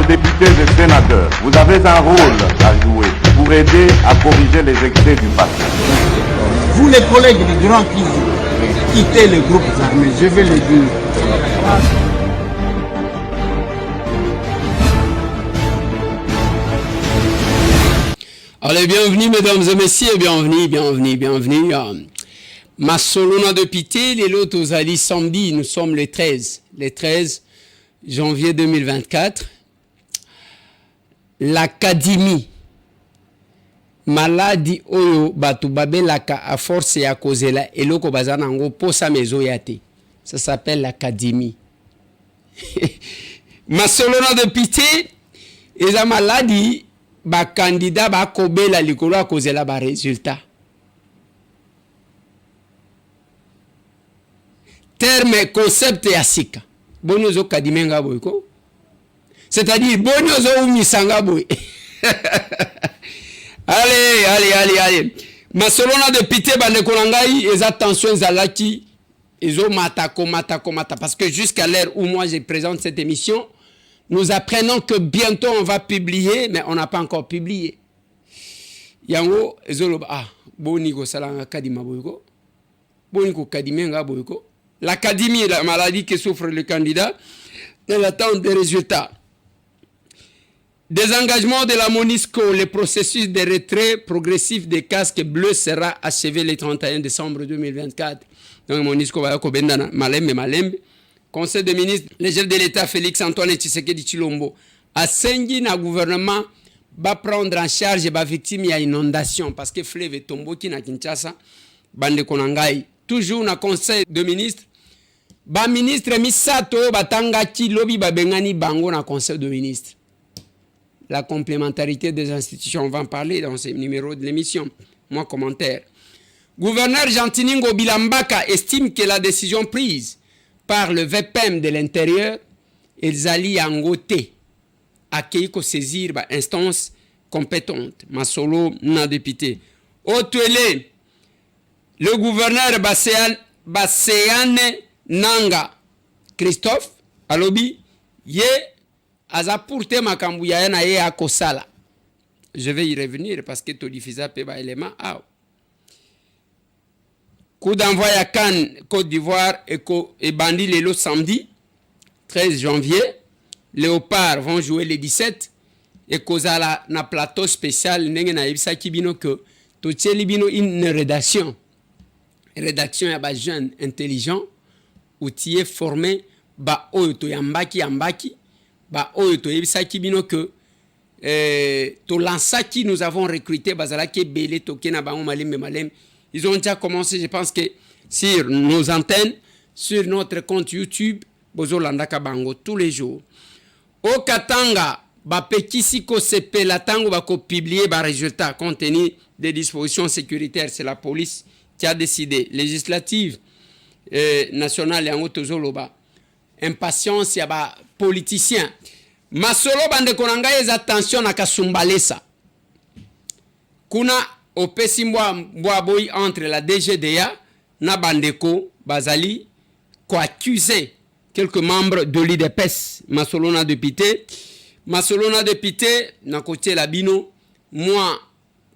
Honorables députés et sénateurs, vous avez un rôle à jouer pour aider à corriger les excès du passé. Vous les collègues des grands qui quittez les groupes armés, je vais le dire. Allez, bienvenue mesdames et messieurs, bienvenue. Masolona de Pité, les lots aux Ali samedi, nous sommes le 13 janvier 2024. L'Académie Maladi Oyo Batu Babelaka à force ya kozela eloko bazanango posa mezo yate. Ça s'appelle l'Académie. Masolona de Pité, et la maladie, ba candidat ba kobela likolo a kozela ba résultat. Terme concept ya sika. Bonyozo kadimenga boyko. C'est-à-dire bonyozo umisanga boy. Allez. Masolona de Pité bande konangai les attentions zalaki ezo mata parce que jusqu'à l'heure où moi je présente cette émission, nous apprenons que bientôt on va publier, mais on n'a pas encore publié. Yango ezoloba boniko salanga kadima boyko. Boniko kadimenga boyko. L'Académie, la maladie que souffre le candidat, dans l'attente des résultats. Désengagement de la MONUSCO, le processus de retrait progressif des casques bleus sera achevé le 31 décembre 2024. Donc MONUSCO va y malembe. Conseil des ministres, le chef de l'État Félix Antoine Tshisekedi Tshilombo a saigné le gouvernement va prendre en charge les victimes à inondation parce que fleuve tomboki na Kinshasa bande konangai. Toujours dans conseil de ministres, ba ministre misato batanga ki lobi ba bengani bango na conseil de ministres. La complémentarité des institutions, on va en parler dans ce numéro de l'émission. Moi, commentaire. Gouverneur Jantiningo Bilambaka estime que la décision prise par le VPM de l'intérieur, Elzali Angote, accueilli qu'au saisir ba instance compétente. Masolo n'a député. Otuele, le gouverneur Baséane Nanga Christophe Alobi Ye Azapurte Makambuya na ye akosala. Je vais y revenir parce que tu diffuses un élément. Coup d'envoi à Cannes, Côte d'Ivoire et Bandi Lelo samedi 13 janvier. Léopard vont jouer les 17 et Kozala na plateau spécial nenge na ibisa kibino que totie libino une rédaction. Rédaction ya ba jeune intelligent outillé formé ba oyo to yambaki ba oyo to yebisaki bino que to lansaki nous avons recruté bazalaki belé to kena ba malem. Ils ont déjà commencé, je pense que sur nos antennes, sur notre compte YouTube bozo landaka bango tous les jours. Au Katanga ba pekisi ko sepe la tango ba ko publier ba résultat compte tenu des dispositions sécuritaires, c'est la police qui a décidé. Législative nationale en Otozoloba. Impatience ya ba politicien. Masolo bande konanga les attention na kasumbalesa. Kuna opesi mbwa boy entre la DGDA na bandeko bazali ko accuser quelques membres de l'IDPS. Masolona député na côté la bino moi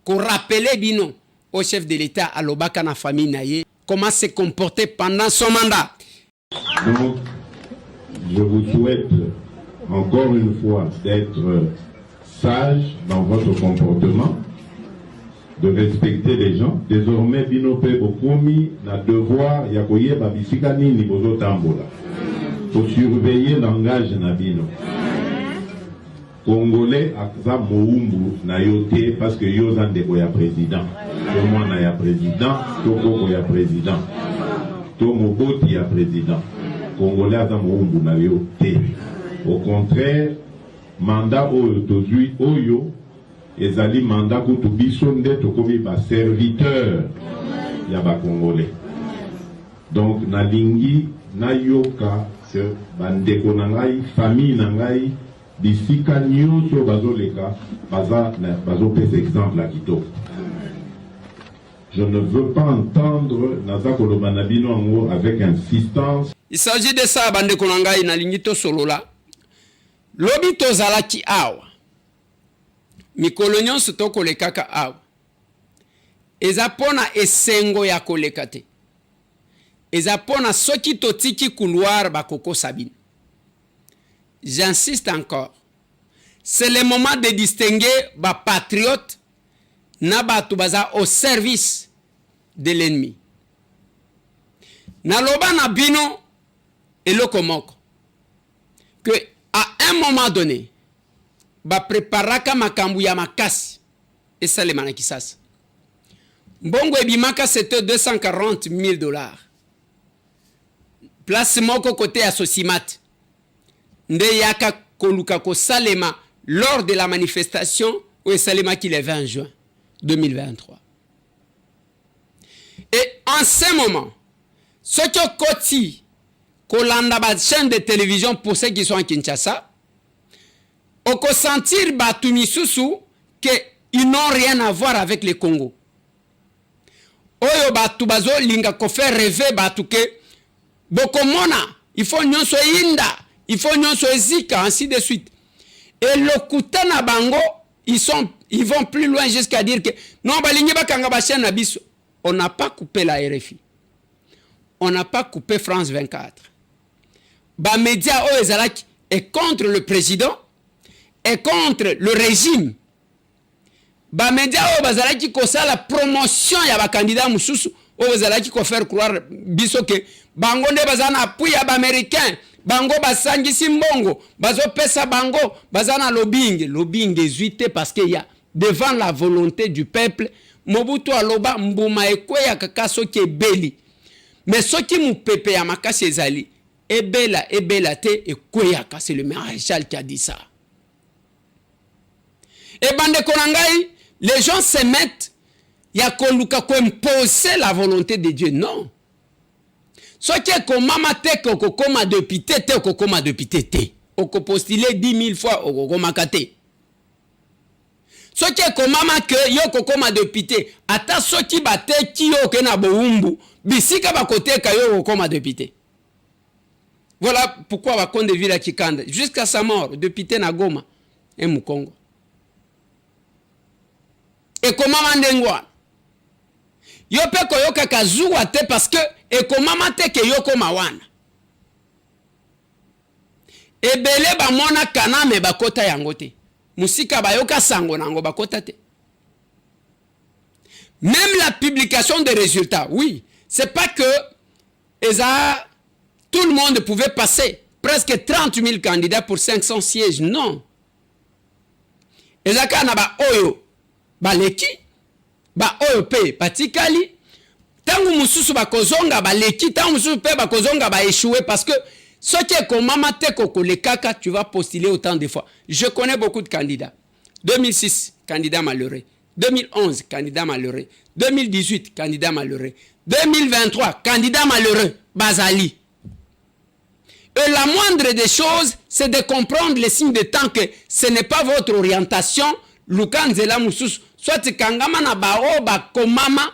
ko rappeler bino au chef de l'État à l'Obaka na famille naye comment se comporter pendant son mandat. Donc, je vous souhaite encore une fois d'être sage dans votre comportement, de respecter les gens. Désormais, binope okomi na devoir yakoye babisika nini bozo tambola. Faut surveiller le langage na bino. Congolais akza moumbu na yote parce que yozande ko ya président. To mwana ya président, to koko ya président. To moboti ya président. Congolais akza moumbu na yote. Au contraire, mandat oyo tozui oyo ezali mandat kutu biso nde tokomi ba serviteur ya ba Congolais. Donc na lingi na yoka que bandeko na ngai famille na ngai bisika nyonso bazoleka bazo pesa exemple à kitoko. Je ne veux pas entendre naza koloba na bino ango avec insistance. Il s'agit de ça bandeko na ngai na lingi to solola. lobi tozalaki awa mikolo nyonso tokolekaka awa eza pona esengo ya koleka te eza pona soki totiki couloir bakokosa bino. J'insiste encore, c'est le moment de distinguer ba patriote na batu baza au service de l'ennemi. Na loba na bino eloko moko que à un moment donné ba preparaka makambu ya makasi esalema na kisasa. Mbongo ebimaka c'était $240,000. Place moko côté ya Sosimat. Nde yaka koluka ko salema lors de la manifestation au Salema qui le 20 juin 2023. Et en ce moment, ce que Koti, kolanda ba chaîne de télévision pour ceux qui sont à Kinshasa, on peut sentir Batumisusu que ils n'ont rien à voir avec le Congo. Oyo batu bazo linga ko faire rêver batu ke bokomona, il faut nyonso inda, il faut nyonso ezika, ainsi de suite. Et le kutana bango, ils vont plus loin jusqu'à dire que non balingi bakanga ba chaîne na biso. On n'a pas coupé la RFI. On n'a pas coupé France 24. Ba média o ezalaki est contre le président et contre le régime. Ba média o bazalaki ko sala promotion ya ba candidat mususu o bazalaki ko faire croire biso que bango nde bazana appui ya ba américain, bango basangisi mbongo, bazo pesa bango, bazana lobbying ezwite parce que ya devant la volonté du peuple, Mobutu aloba mbuma ekweya kaka soki ebeli. Mais soki mupepe ya makasi ezali, ebela te ekweya, c'est le maréchal qui a dit ça. Et bande konangai, les gens se mettent ya koluka ko imposer la volonté de Dieu. Non. Soki ekomama te kokoma député te kokoma député te. Oko postuler 10 000 fois okokoma kate. Soki ekomama ke yo kokoma député, ata soki bate ki yo ke na boumbu, bisika bakoteka yo kokoma député. Voilà pourquoi Bakonde Villa Kikanda, jusqu'à sa mort, député na Goma et Mukongo. Et comment mandengwa? Yo pe koyoka kazuwa te parce que et comment mate ke yo koma wana. Ebele ba mona kana me bakota yango te. Musika bayoka sango nango bakota te. Même la publication des résultats, oui, c'est pas que tout le monde pouvait passer. Presque 30 000 candidats pour 500 sièges, non. Ezaka na ba oyo baleki, ba oyo pe patikali, tangu mususu ba kozonga baleki, tangu mususu pe ba kozonga ba échoué parce que ce qui est comme maman te koko le kaka, tu vas postuler autant de fois. Je connais beaucoup de candidats. 2006, candidat malheureux. 2011, candidat malheureux. 2018, candidat malheureux. 2023, candidat malheureux. Bazali. Et la moindre des choses, c'est de comprendre les signes de temps que ce n'est pas votre orientation. Lukanzela mususu. Soit kangama na bao ba komama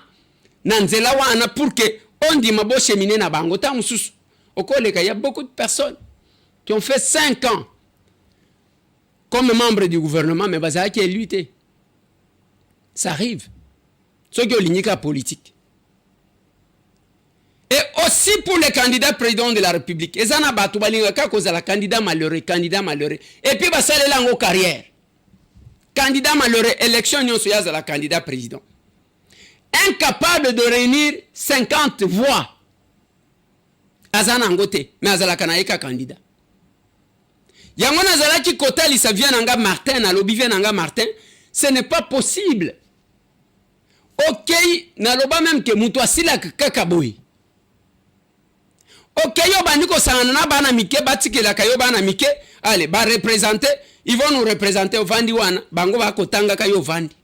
na nzela wana pour que on dit mabo cheminer na bango ta mususu. Il y a beaucoup de personnes qui ont fait 5 ans comme membres du gouvernement, mais bazala qui est lutté. Ça arrive. Ceux qui ont ligné la politique. Et aussi pour les candidats présidents de la République. Et ça n'a pas tout le candidat malheureux. Et puis, ça est là en carrière. Candidat malheureux, élection, nous sommes la candidat président. Incapable de réunir 50 voix. Azana ngote, mais azala kanaika candidat. Yangona azala ki kotali ça vient nanga Martin, alobi vient nanga Martin, ce n'est pas possible. Ok, naloba même que mutu asila kakaboy. Ok, yo baniko sanana bana mike batike la kayo bana mike, allez, ba représenter, ils vont nous représenter au Vandi wana, bango ba kotanga kayo Vandi.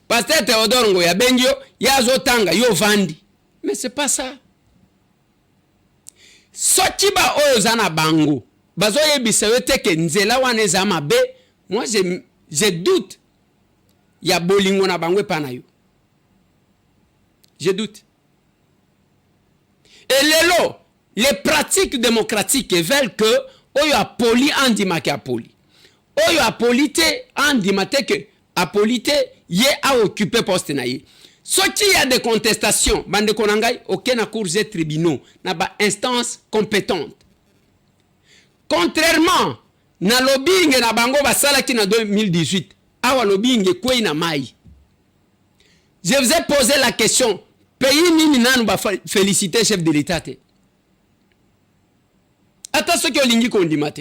Pasteur Théodore Ngoya Bengio, yazo tanga yo Vandi. Mais c'est pas ça. Soki ba oyo zana bango bazo yebisa yo te ke nzela wana eza mabe, moi je doute ya bolingo na bango epana yo. Je doute. Et les pratiques démocratiques veulent que oyo apoli andimaki apoli. Oyo apoli te andimate que apoli te ye a occupé poste na ye. Soki y a des contestations, bande konangai, aucun cours et tribunaux, na ba instance compétente. Contrairement na lobbying na bango basala ki na 2018, awa lobbying kwei na mai. Je vous ai posé la question, pays nini nanu ba féliciter chef de l'État te. Attends ce que olingi kondimate.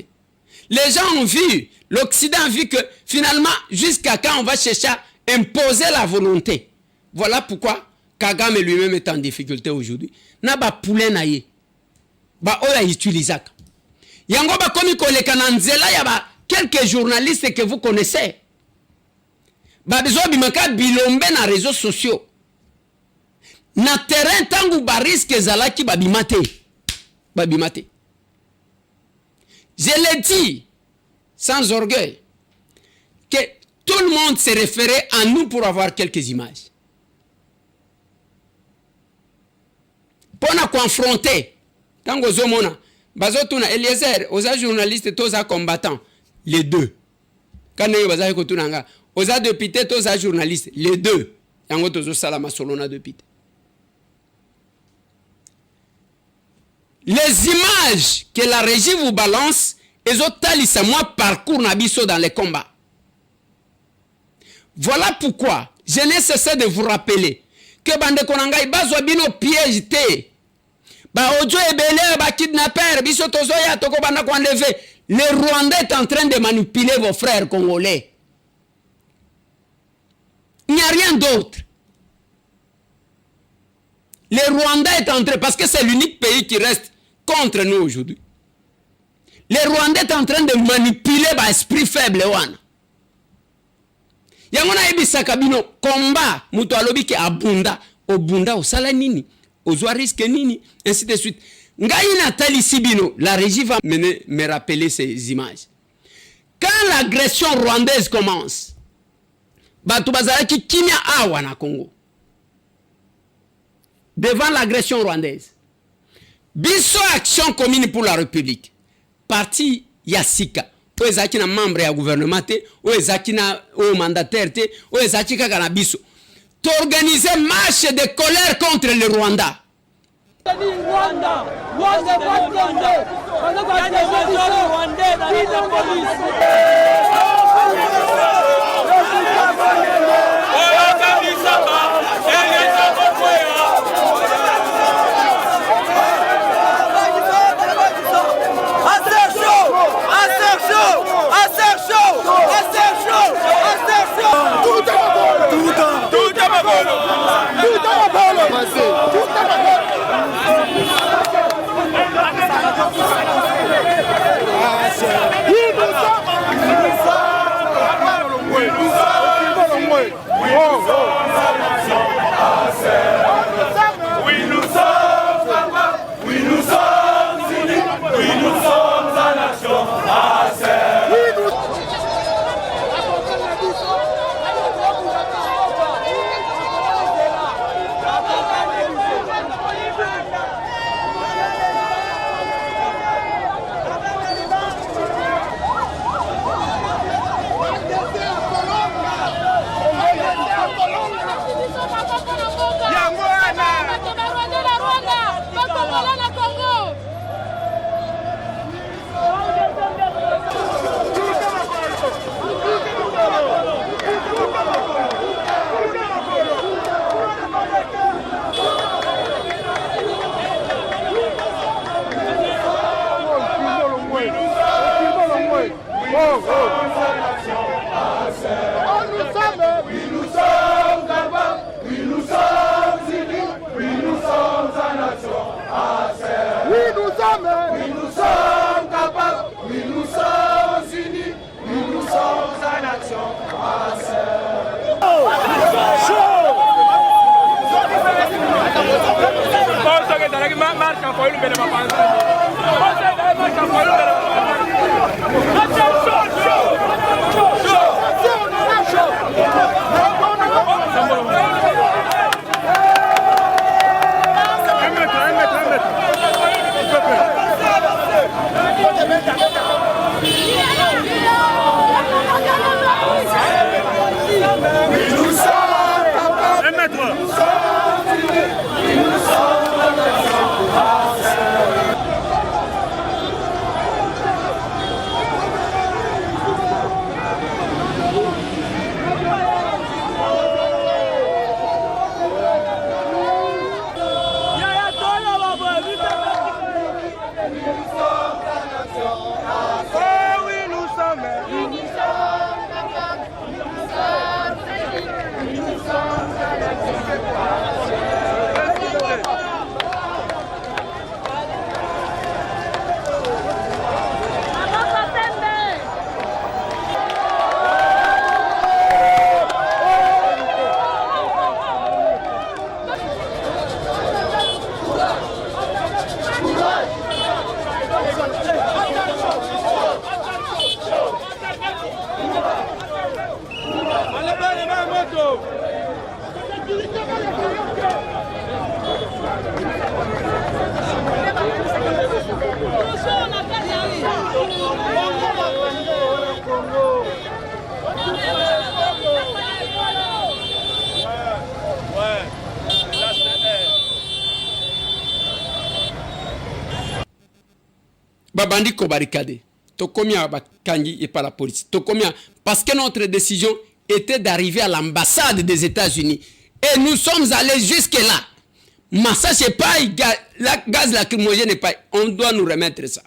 Les gens ont vu, l'Occident a vu que finalement, jusqu'à quand on va chercher à imposer la volonté. Voilà pourquoi Kagame lui-même est en difficulté aujourd'hui. Na ba poulet na ye. Ba oya utilisaka. Yango ba komi koleka na nzela ya ba quelques journalistes que vous connaissez. Ba bezo bimaka bilombe na réseaux sociaux. Na terrain tangu ba risque zalaki ba bimate. Ba bimate. Je l'ai dit sans orgueil que tout le monde s'est référé à nous pour avoir quelques images. Pour nous confronter, tant que Zomona, Bazotuna, Eliezer, aux journalistes, tous aux combattants, les deux. Quand nous avons aux députés, tous aux journalistes, les deux. Yango tozo salama solona député. Les images que la régie vous balance, ils ont talissé moi parcours nabiso dans les combats. Voilà pourquoi je n'ai cessé de vous rappeler que bande konanga bazwa bino piège te. Ba ojo ebele ba kidnapper biso tozoya toko banda ko enlever. Le Rwandais est en train de manipuler vos frères congolais. Il n'y a rien d'autre. Le Rwandais est en train, parce que c'est l'unique pays qui reste contre nous aujourd'hui. Le Rwandais est en train de manipuler l'esprit faible. Yangona ebisaka bino combat muto alobi ke abunda obunda osala nini ozwa risque nini ainsi de suite. Ngai Nathalie Sibino, la régie va me rappeler ces images. Quand l'agression rwandaise commence, batu bazalaki kimia awa na Congo. Devant l'agression rwandaise. Biso Action Commune pour la République. Parti Yassika. O ezaki na membre ya gouvernement te, o ezaki na mandataire te, o ezaki kaka na biso. T'organiser marche de colère contre le Rwanda. Un mètre. babandi ko barricade. Tokomia bakangi et pas la police. Tokomia parce que notre décision était d'arriver à l'ambassade des États-Unis et nous sommes allés jusque là. Massage c'est pas la gaz lacrymogène n'est pas. On doit nous remettre ça.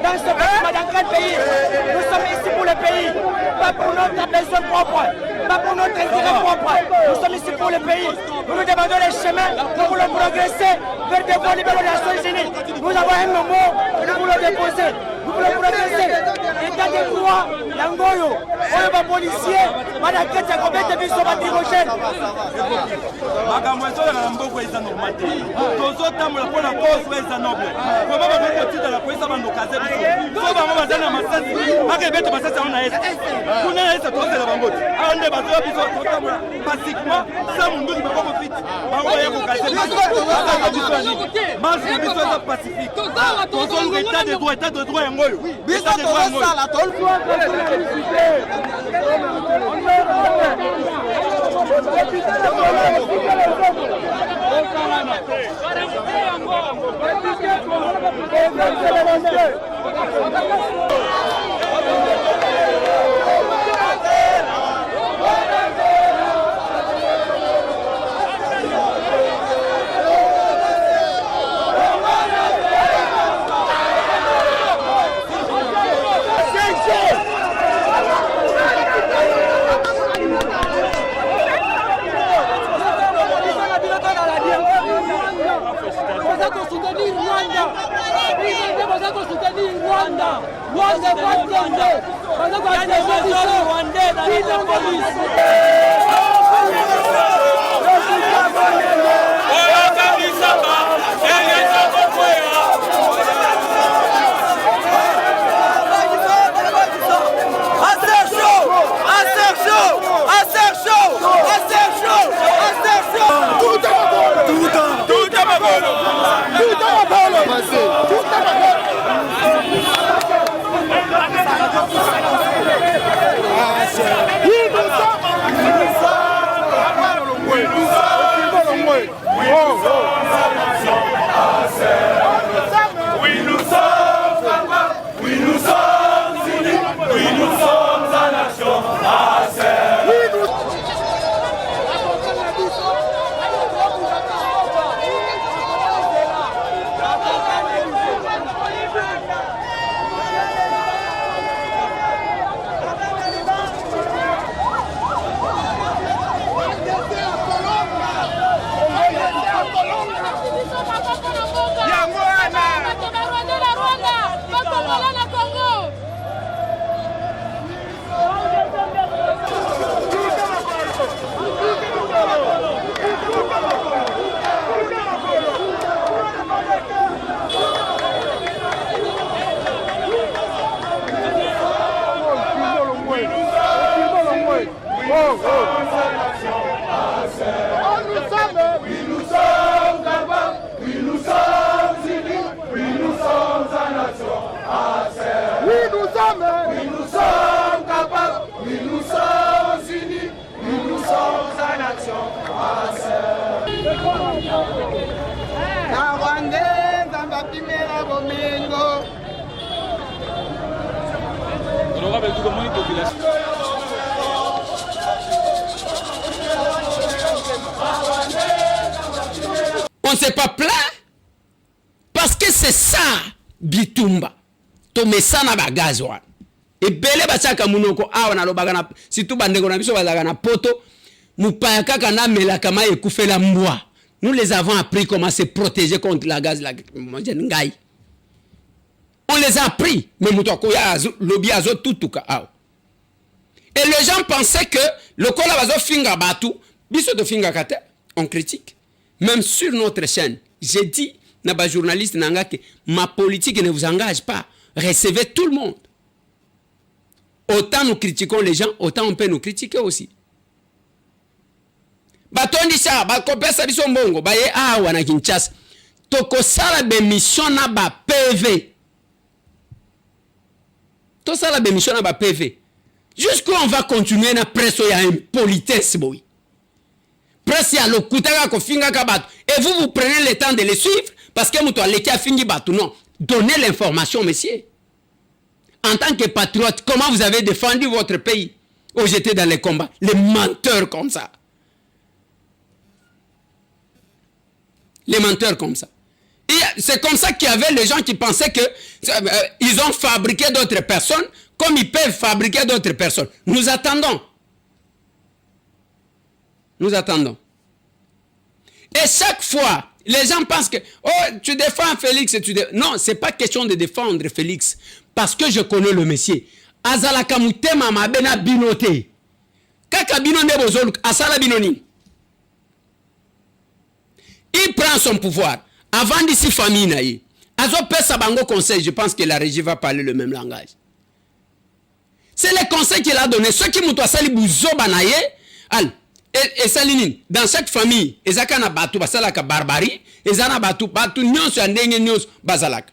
dans ce bâtiment, dans quel pays? Nous sommes ici pour le pays, pas pour notre besoin propre, pas pour notre intérêt propre. Nous sommes ici pour le pays. Nous nous demandons les chemins, nous voulons progresser vers des voies libérales des Nations Unies. Nous avons un mot que nous voulons déposer. Nous voulons progresser. État de droit, Langoyo, on va policier, Madaket, Yakobet, Bisso, Matrigogène. makambo ezolaka mboko eza normal te tozotambola mpona koso eza noble koma bakoki kotindala koyesa bandokaze biso so bango baza na masasi bakebeta masasi yango na ese kuna na ese tozela bango te awa nde bazoya biso totambola pacifiquement sa munduki bakoko fiti bango baya kokaze bisoaka biso ya nini marche na biso eza pacifique tozoluka état de droit yango oyo biso tozosala On ne s'est pas plaint parce que c'est ça bitumba to mesana bagazi wana ebele bachaka munoko awa na lobaka na situ bandeko na biso bazaka na poto mupaya kaka na melaka ma ekufela mbwa. Nous les avons appris comment se protéger contre la gaz la ngai. On les a appris mais mutoko ya lobi azo tutuka awa. Et les gens pensaient que le kola bazo finga batu biso to finga kate on critique. Même sur notre chaîne, j'ai dit à journaliste que ma politique ne vous engage pas. Recevez tout le monde. Autant nous critiquons les gens, autant on peut nous critiquer aussi. Batondi sa, bakopesa biso mbongo, baye awa na Kinshasa. Toko sala be mission na ba PV. To sala be mission na ba PV. Jusqu'où on va continuer na presse ya impolitesse boy. Presse ya lokutaka ko finga kabato. Et vous prenez le temps de les suivre parce que muto aleki a fingi bato. Non, donnez l'information, messieurs. En tant que patriote, comment vous avez défendu votre pays au jeté dans les combats? Les menteurs comme ça. Les menteurs comme ça. C'est comme ça qu'il y avait les gens qui pensaient que ils ont fabriqué d'autres personnes comme ils peuvent fabriquer d'autres personnes. Nous attendons. Nous attendons. Et chaque fois, les gens pensent que oh, tu défends Félix. Non, ce n'est pas question de défendre Félix. Parce que je connais le monsieur. Azalaka mutema mabena binote. Kaka binone bozolu asala binoni. Il prend son pouvoir. Avant d'ici famille naïe. Azo pesa bango conseil. Je pense que la régie va parler le même langage. C'est le conseil qu'il a donné. Ceux qui m'ont sali bouzo banaye. Al. Et salinine. Dans chaque famille. Ezaka na batu basalaka barbarie. Ezana batu nyonso andenge nyonso bazalaka.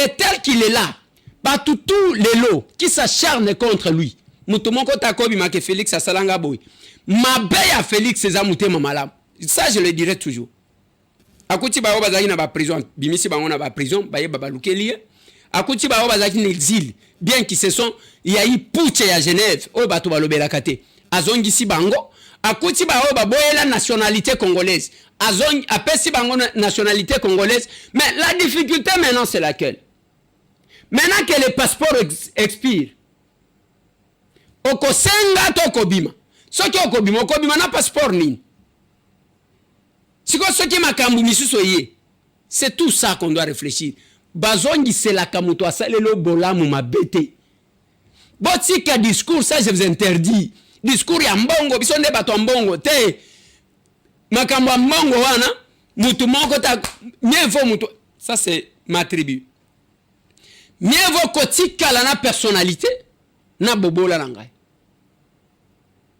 Et tel qu'il est là. Batu tous les lots qui s'acharnent contre lui. Mutumoko takobi make Félix asalanga boy. Mabeya Félix eza mutema malam. Ça je le dirai toujours. Akuti ba bazaki na ba prison, bimisi bango na ba prison, baye baba lukeli. Akuti ba bazaki na exil, bien qu'ils se sont il y a eu putsch à Genève, o bato balobela kate. Azongi si bango, akuti ba boyela nationalité congolaise. Azongi apesi bango nationalité congolaise, mais la difficulté maintenant c'est laquelle? Maintenant que les passeports expirent. Oko senga to kobima. Soki okobima, okobima na passeport nini? C'est tout ça qu'on doit réfléchir. Bazongi c'est la kamuto asalelo bolamu mabete. Botika discours, ça je vous interdis. Discours ya mbongo, bisonde bato mbongo te. Makambo mbongo wana, mutu moko ta mieux vaut mutu. Ça c'est ma tribu. Mieux vaut kotika la na personnalité na bobola nangai.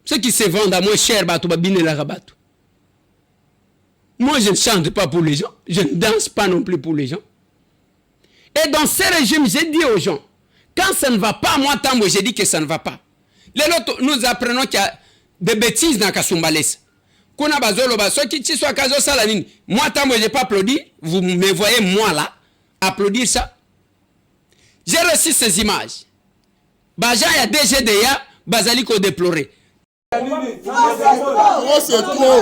Ceux qui se vendent à moins cher bato babine la rabato. Moi, je ne chante pas pour les gens. Je ne danse pas non plus pour les gens. Et dans ces régimes, j'ai dit aux gens, quand ça ne va pas, moi, Tambo, j'ai dit que ça ne va pas. Nous apprenons qu'il y a des bêtises dans Kasumbalès. Moi, Tambo, je n'ai pas applaudi. Vous me voyez, moi, là, applaudir ça. J'ai reçu ces images. Bajan, il y a DGDA, Bazaliko déploré. Trop c'est trop.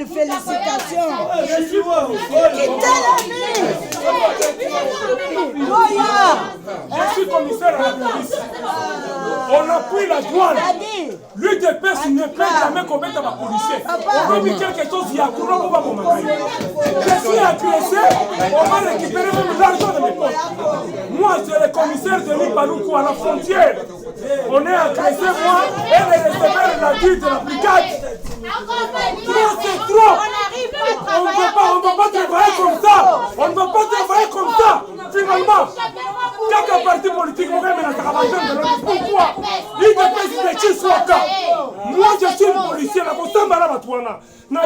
Félicitations. Je suis commissaire à la police. On appuie la douane. L'UDPS ne peut jamais commettre ma policier. On peut dire quelque chose, il y a tout le monde. Je suis agressé, on va récupérer même l'argent de mes poches. Moi, c'est le commissaire de l'Ipaloukou à la frontière. On est agressé, moi, et le receveur de la ville de la brigade. Trop, c'est trop. On ne peut pas travailler comme ça. On ne peut pas travailler comme ça. Finalement, quelques partis politiques vont même la travailler de l'autre. Pourquoi? L'IDPS de Chiswaka. Moi, je suis le policier. La Kosamba la Batouana. Je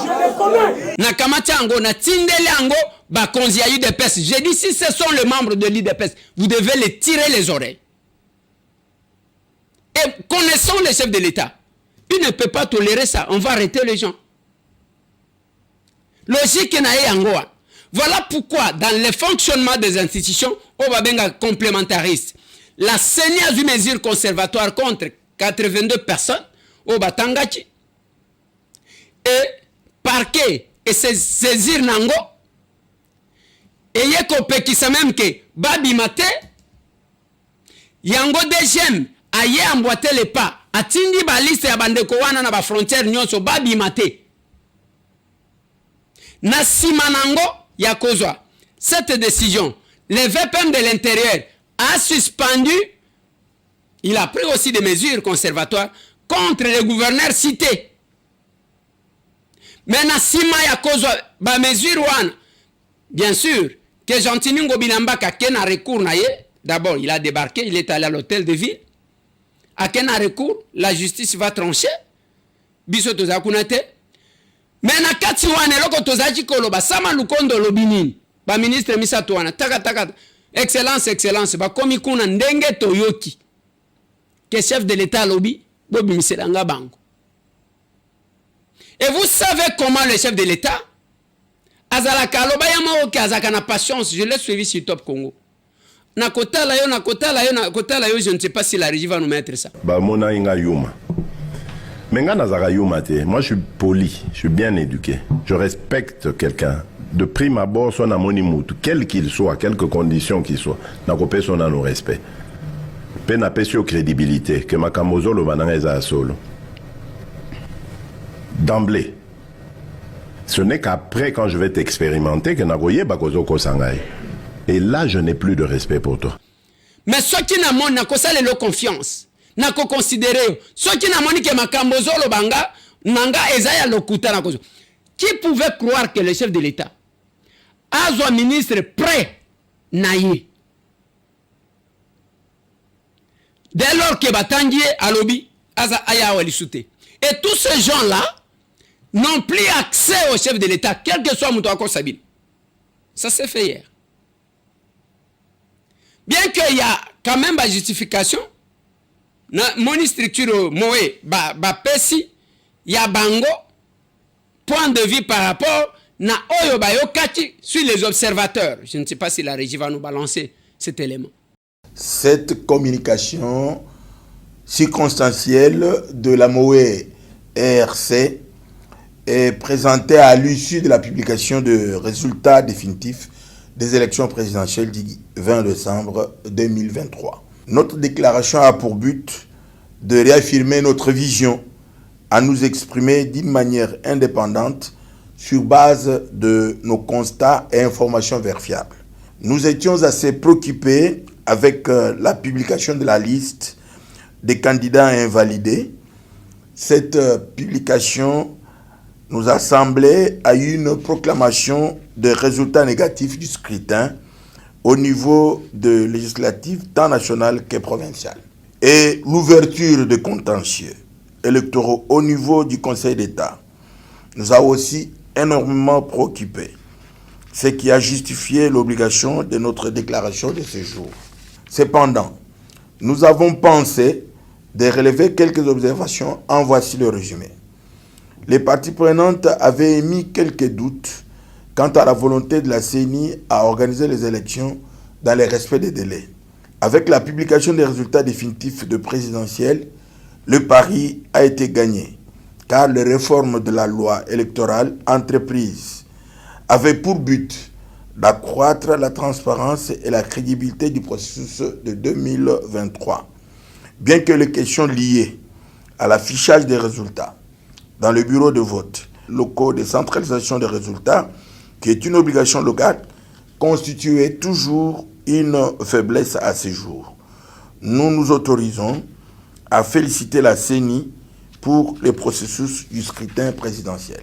les connais. Nakamati ango na tindele ango ba konzi ya UDPS. J'ai dit si ce sont les membres de l'UDPS, vous devez les tirer les oreilles. Et connaissons les chefs de l'État. Il ne peut pas tolérer ça. On va arrêter les gens. Logique na yangoa. Voilà pourquoi dans le fonctionnement des institutions, on va bien complémentariste. La CENI a eu mesure conservatoire contre 82 personnes au Batangachi. Et parquet et saisir nango. Et yeko pekisa même que babi mate. Yango deuxième aye emboîter les pas. Atindi ba liste ya bandeko wana na ba frontière nyonso babi mate. Na simanango ya kozwa. Cette décision, le VPM de l'intérieur a suspendu. Il a pris aussi des mesures conservatoires contre les gouverneurs cités. Mais na sima ya kozwa ba mesure wana. Bien sûr que Jean-Tiningo Binambaka ken a recours na ye. D'abord, il a débarqué, il est allé à l'hôtel de ville. A ken a recours, la justice va trancher. Biso toza kunate. Mais na kati wana loko tozaji koloba sama lukondo lobinini. Ba ministre Misato wana taka. Excellence, excellence, ba komi kuna ndenge toyoki. Que chef de l'État lobby bobi miselanga bango. Et vous savez comment le chef de l'État azalaka loba yama oki azaka na patience, je l'ai suivi sur Top Congo. na kotala yo, je ne sais pas si la régie va nous mettre ça. Bah mona inga yuma. Mais nga nazara yuma te. Moi je suis poli, je suis bien éduqué. Je respecte quelqu'un. De prime abord, son amoni mutu, quel qu'il soit, quelques conditions qu'il soit, na kopé son nos respect. Pe na pesio crédibilité que makamozo lo bananga eza solo. D'emblée. Ce n'est qu'après, quand je vais t'expérimenter, que nagoye bakozoko sangai. Et là, je n'ai plus de respect pour toi. Mais ceux qui n'ont pas de confiance, n'a pas considéré, ceux qui n'ont pas que makambozo lo banga, nanga ezaya lokuta na kozo. Qui pouvait croire que le chef de l'État a un ministre prêt naïe? Dès lors que Batangier a lobby, aza aya walisute. Et tous ces gens-là n'ont plus accès au chef de l'État, quel que soit Moutouako Sabine. Ça s'est fait hier. Bien qu'il y a quand même une justification, mon structure, Pesi, il y a Bango, point de vue par rapport na Oyo Bayo Kati sur les observateurs. Je ne sais pas si la régie va nous balancer cet élément. Cette communication circonstancielle de la MOE ERC est présentée à l'issue de la publication de résultats définitifs des élections présidentielles du 20 décembre 2023. Notre déclaration a pour but de réaffirmer notre vision, à nous exprimer d'une manière indépendante sur base de nos constats et informations vérifiables. Nous étions assez préoccupés avec la publication de la liste des candidats invalidés. Cette publication nous a semblé à une proclamation de résultats négatifs du scrutin au niveau de législatif tant national que provincial. Et l'ouverture de contentieux électoraux au niveau du Conseil d'État nous a aussi énormément préoccupés, ce qui a justifié l'obligation de notre déclaration de ce jour. Cependant, nous avons pensé de relever quelques observations. En voici le résumé. Les parties prenantes avaient émis quelques doutes quant à la volonté de la CENI à organiser les élections dans le respect des délais. Avec la publication des résultats définitifs de présidentielles, le pari a été gagné, car les réformes de la loi électorale entreprise avaient pour but d'accroître la transparence et la crédibilité du processus de 2023. Bien que les questions liées à l'affichage des résultats dans le bureau de vote, locaux de centralisation des résultats, qui est une obligation locale, constituait toujours une faiblesse à ce jour. Nous nous autorisons à féliciter la CENI pour le processus du scrutin présidentiel.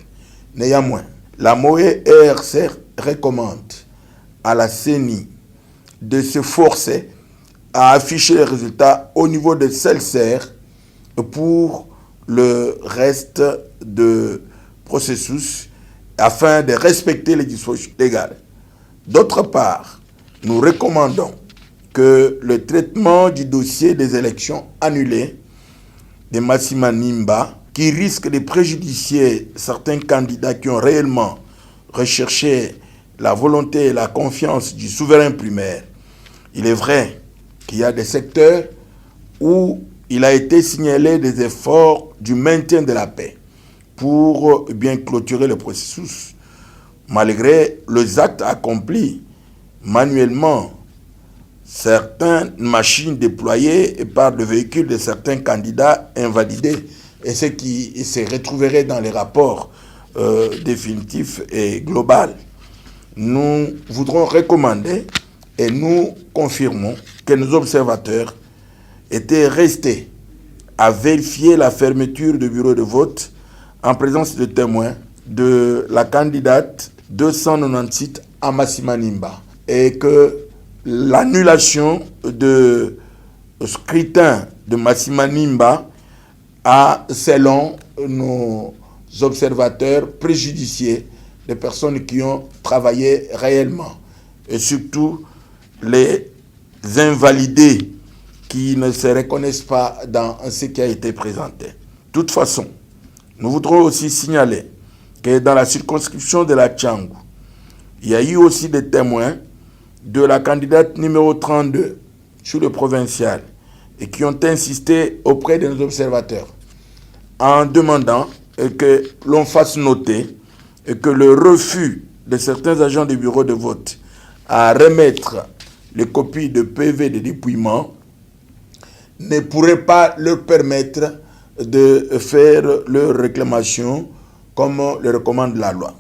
Néanmoins, la MOE ERC recommande à la CENI de se forcer à afficher les résultats au niveau de CELSER pour le reste de processus afin de respecter les dispositions légales. D'autre part, nous recommandons que le traitement du dossier des élections annulées de Massima Nimba, qui risque de préjudicier certains candidats qui ont réellement recherché la volonté et la confiance du souverain primaire. Il est vrai qu'il y a des secteurs où il a été signalé des efforts du maintien de la paix pour bien clôturer le processus, malgré les actes accomplis manuellement, certaines machines déployées par le véhicule de certains candidats invalidés, et ce qui se retrouverait dans les rapports définitifs et globaux. Nous voudrons recommander et nous confirmons que nos observateurs étaient restés à vérifier la fermeture du bureau de vote en présence de témoins de la candidate 297 à Massima Nimba et que l'annulation de scrutin de Massima Nimba a, selon nos observateurs, préjudicié les personnes qui ont travaillé réellement et surtout les invalidés qui ne se reconnaissent pas dans ce qui a été présenté. De toute façon, nous voudrons aussi signaler que dans la circonscription de la Tchangou, il y a eu aussi des témoins de la candidate numéro 32 sur le provincial et qui ont insisté auprès de nos observateurs en demandant que l'on fasse noter que le refus de certains agents du bureau de vote à remettre les copies de PV de dépouillement ne pourrait pas leur permettre de faire leur réclamation comme le recommande la loi.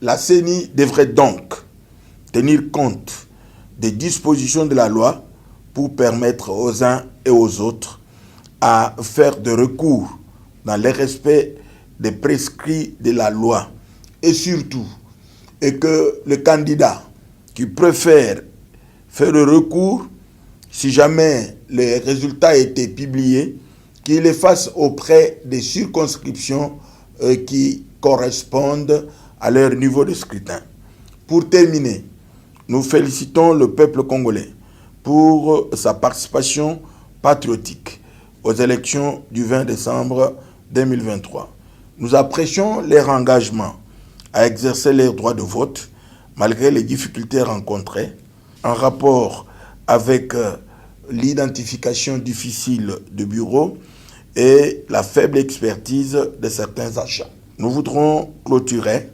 La CENI devrait donc tenir compte des dispositions de la loi pour permettre aux uns et aux autres à faire de recours dans le respect des prescrits de la loi et surtout et que le candidat qui préfère faire le recours, si jamais les résultats étaient publiés, qu'il les fasse auprès des circonscriptions qui correspondent à leur niveau de scrutin. Pour terminer, nous félicitons le peuple congolais pour sa participation patriotique aux élections du 20 décembre 2023. Nous apprécions leur engagement à exercer leur droit de vote malgré les difficultés rencontrées en rapport avec l'identification difficile du bureau et la faible expertise de certains achats. Nous voudrons clôturer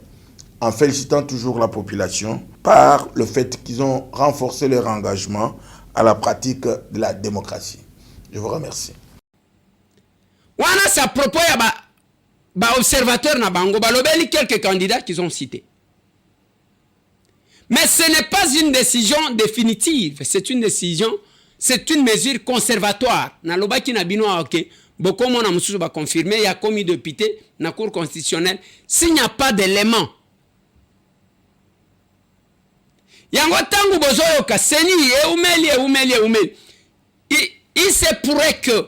en félicitant toujours la population par le fait qu'ils ont renforcé leur engagement à la pratique de la démocratie. Je vous remercie. Wana c'est à propos ya observateurs na bango balobeli quelques candidats qu'ils ont cités. Mais ce n'est pas une décision définitive, c'est une décision, c'est une mesure conservatoire. Na lobaki na bino ok, bokomo na mususu ba confirmer ya commis député na cour constitutionnelle s'il n'y a pas d'éléments. Yango tangu bozoyo ka seni umeli. Il se pourrait que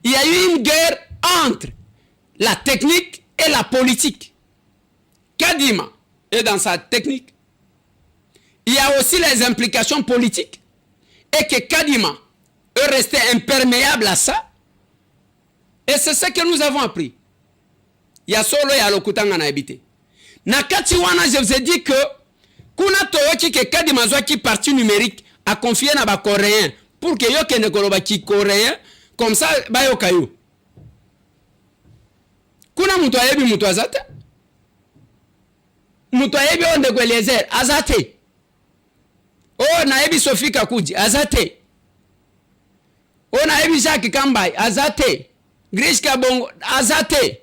il y a eu une guerre entre la technique et la politique. Kadima est dans sa technique. Il y a aussi les implications politiques. Et que Kadima est resté imperméable à ça. Et c'est ce que nous avons appris. Il y a solo et alokutanga na habité. Nakati wana, je vous ai dit que kuna toyoki ke Kadima qui parti numérique a confié na ba coréen pour que yo kende koloba ki coréen comme ça ba yo kayo. Kuna mutu ayebi mutu azate. Mutu ayebi onde kwelezer azate. Oh naebi Sophie Kakuji azate. Oh naebi Jacques Kambai azate. Grish Kabongo azate.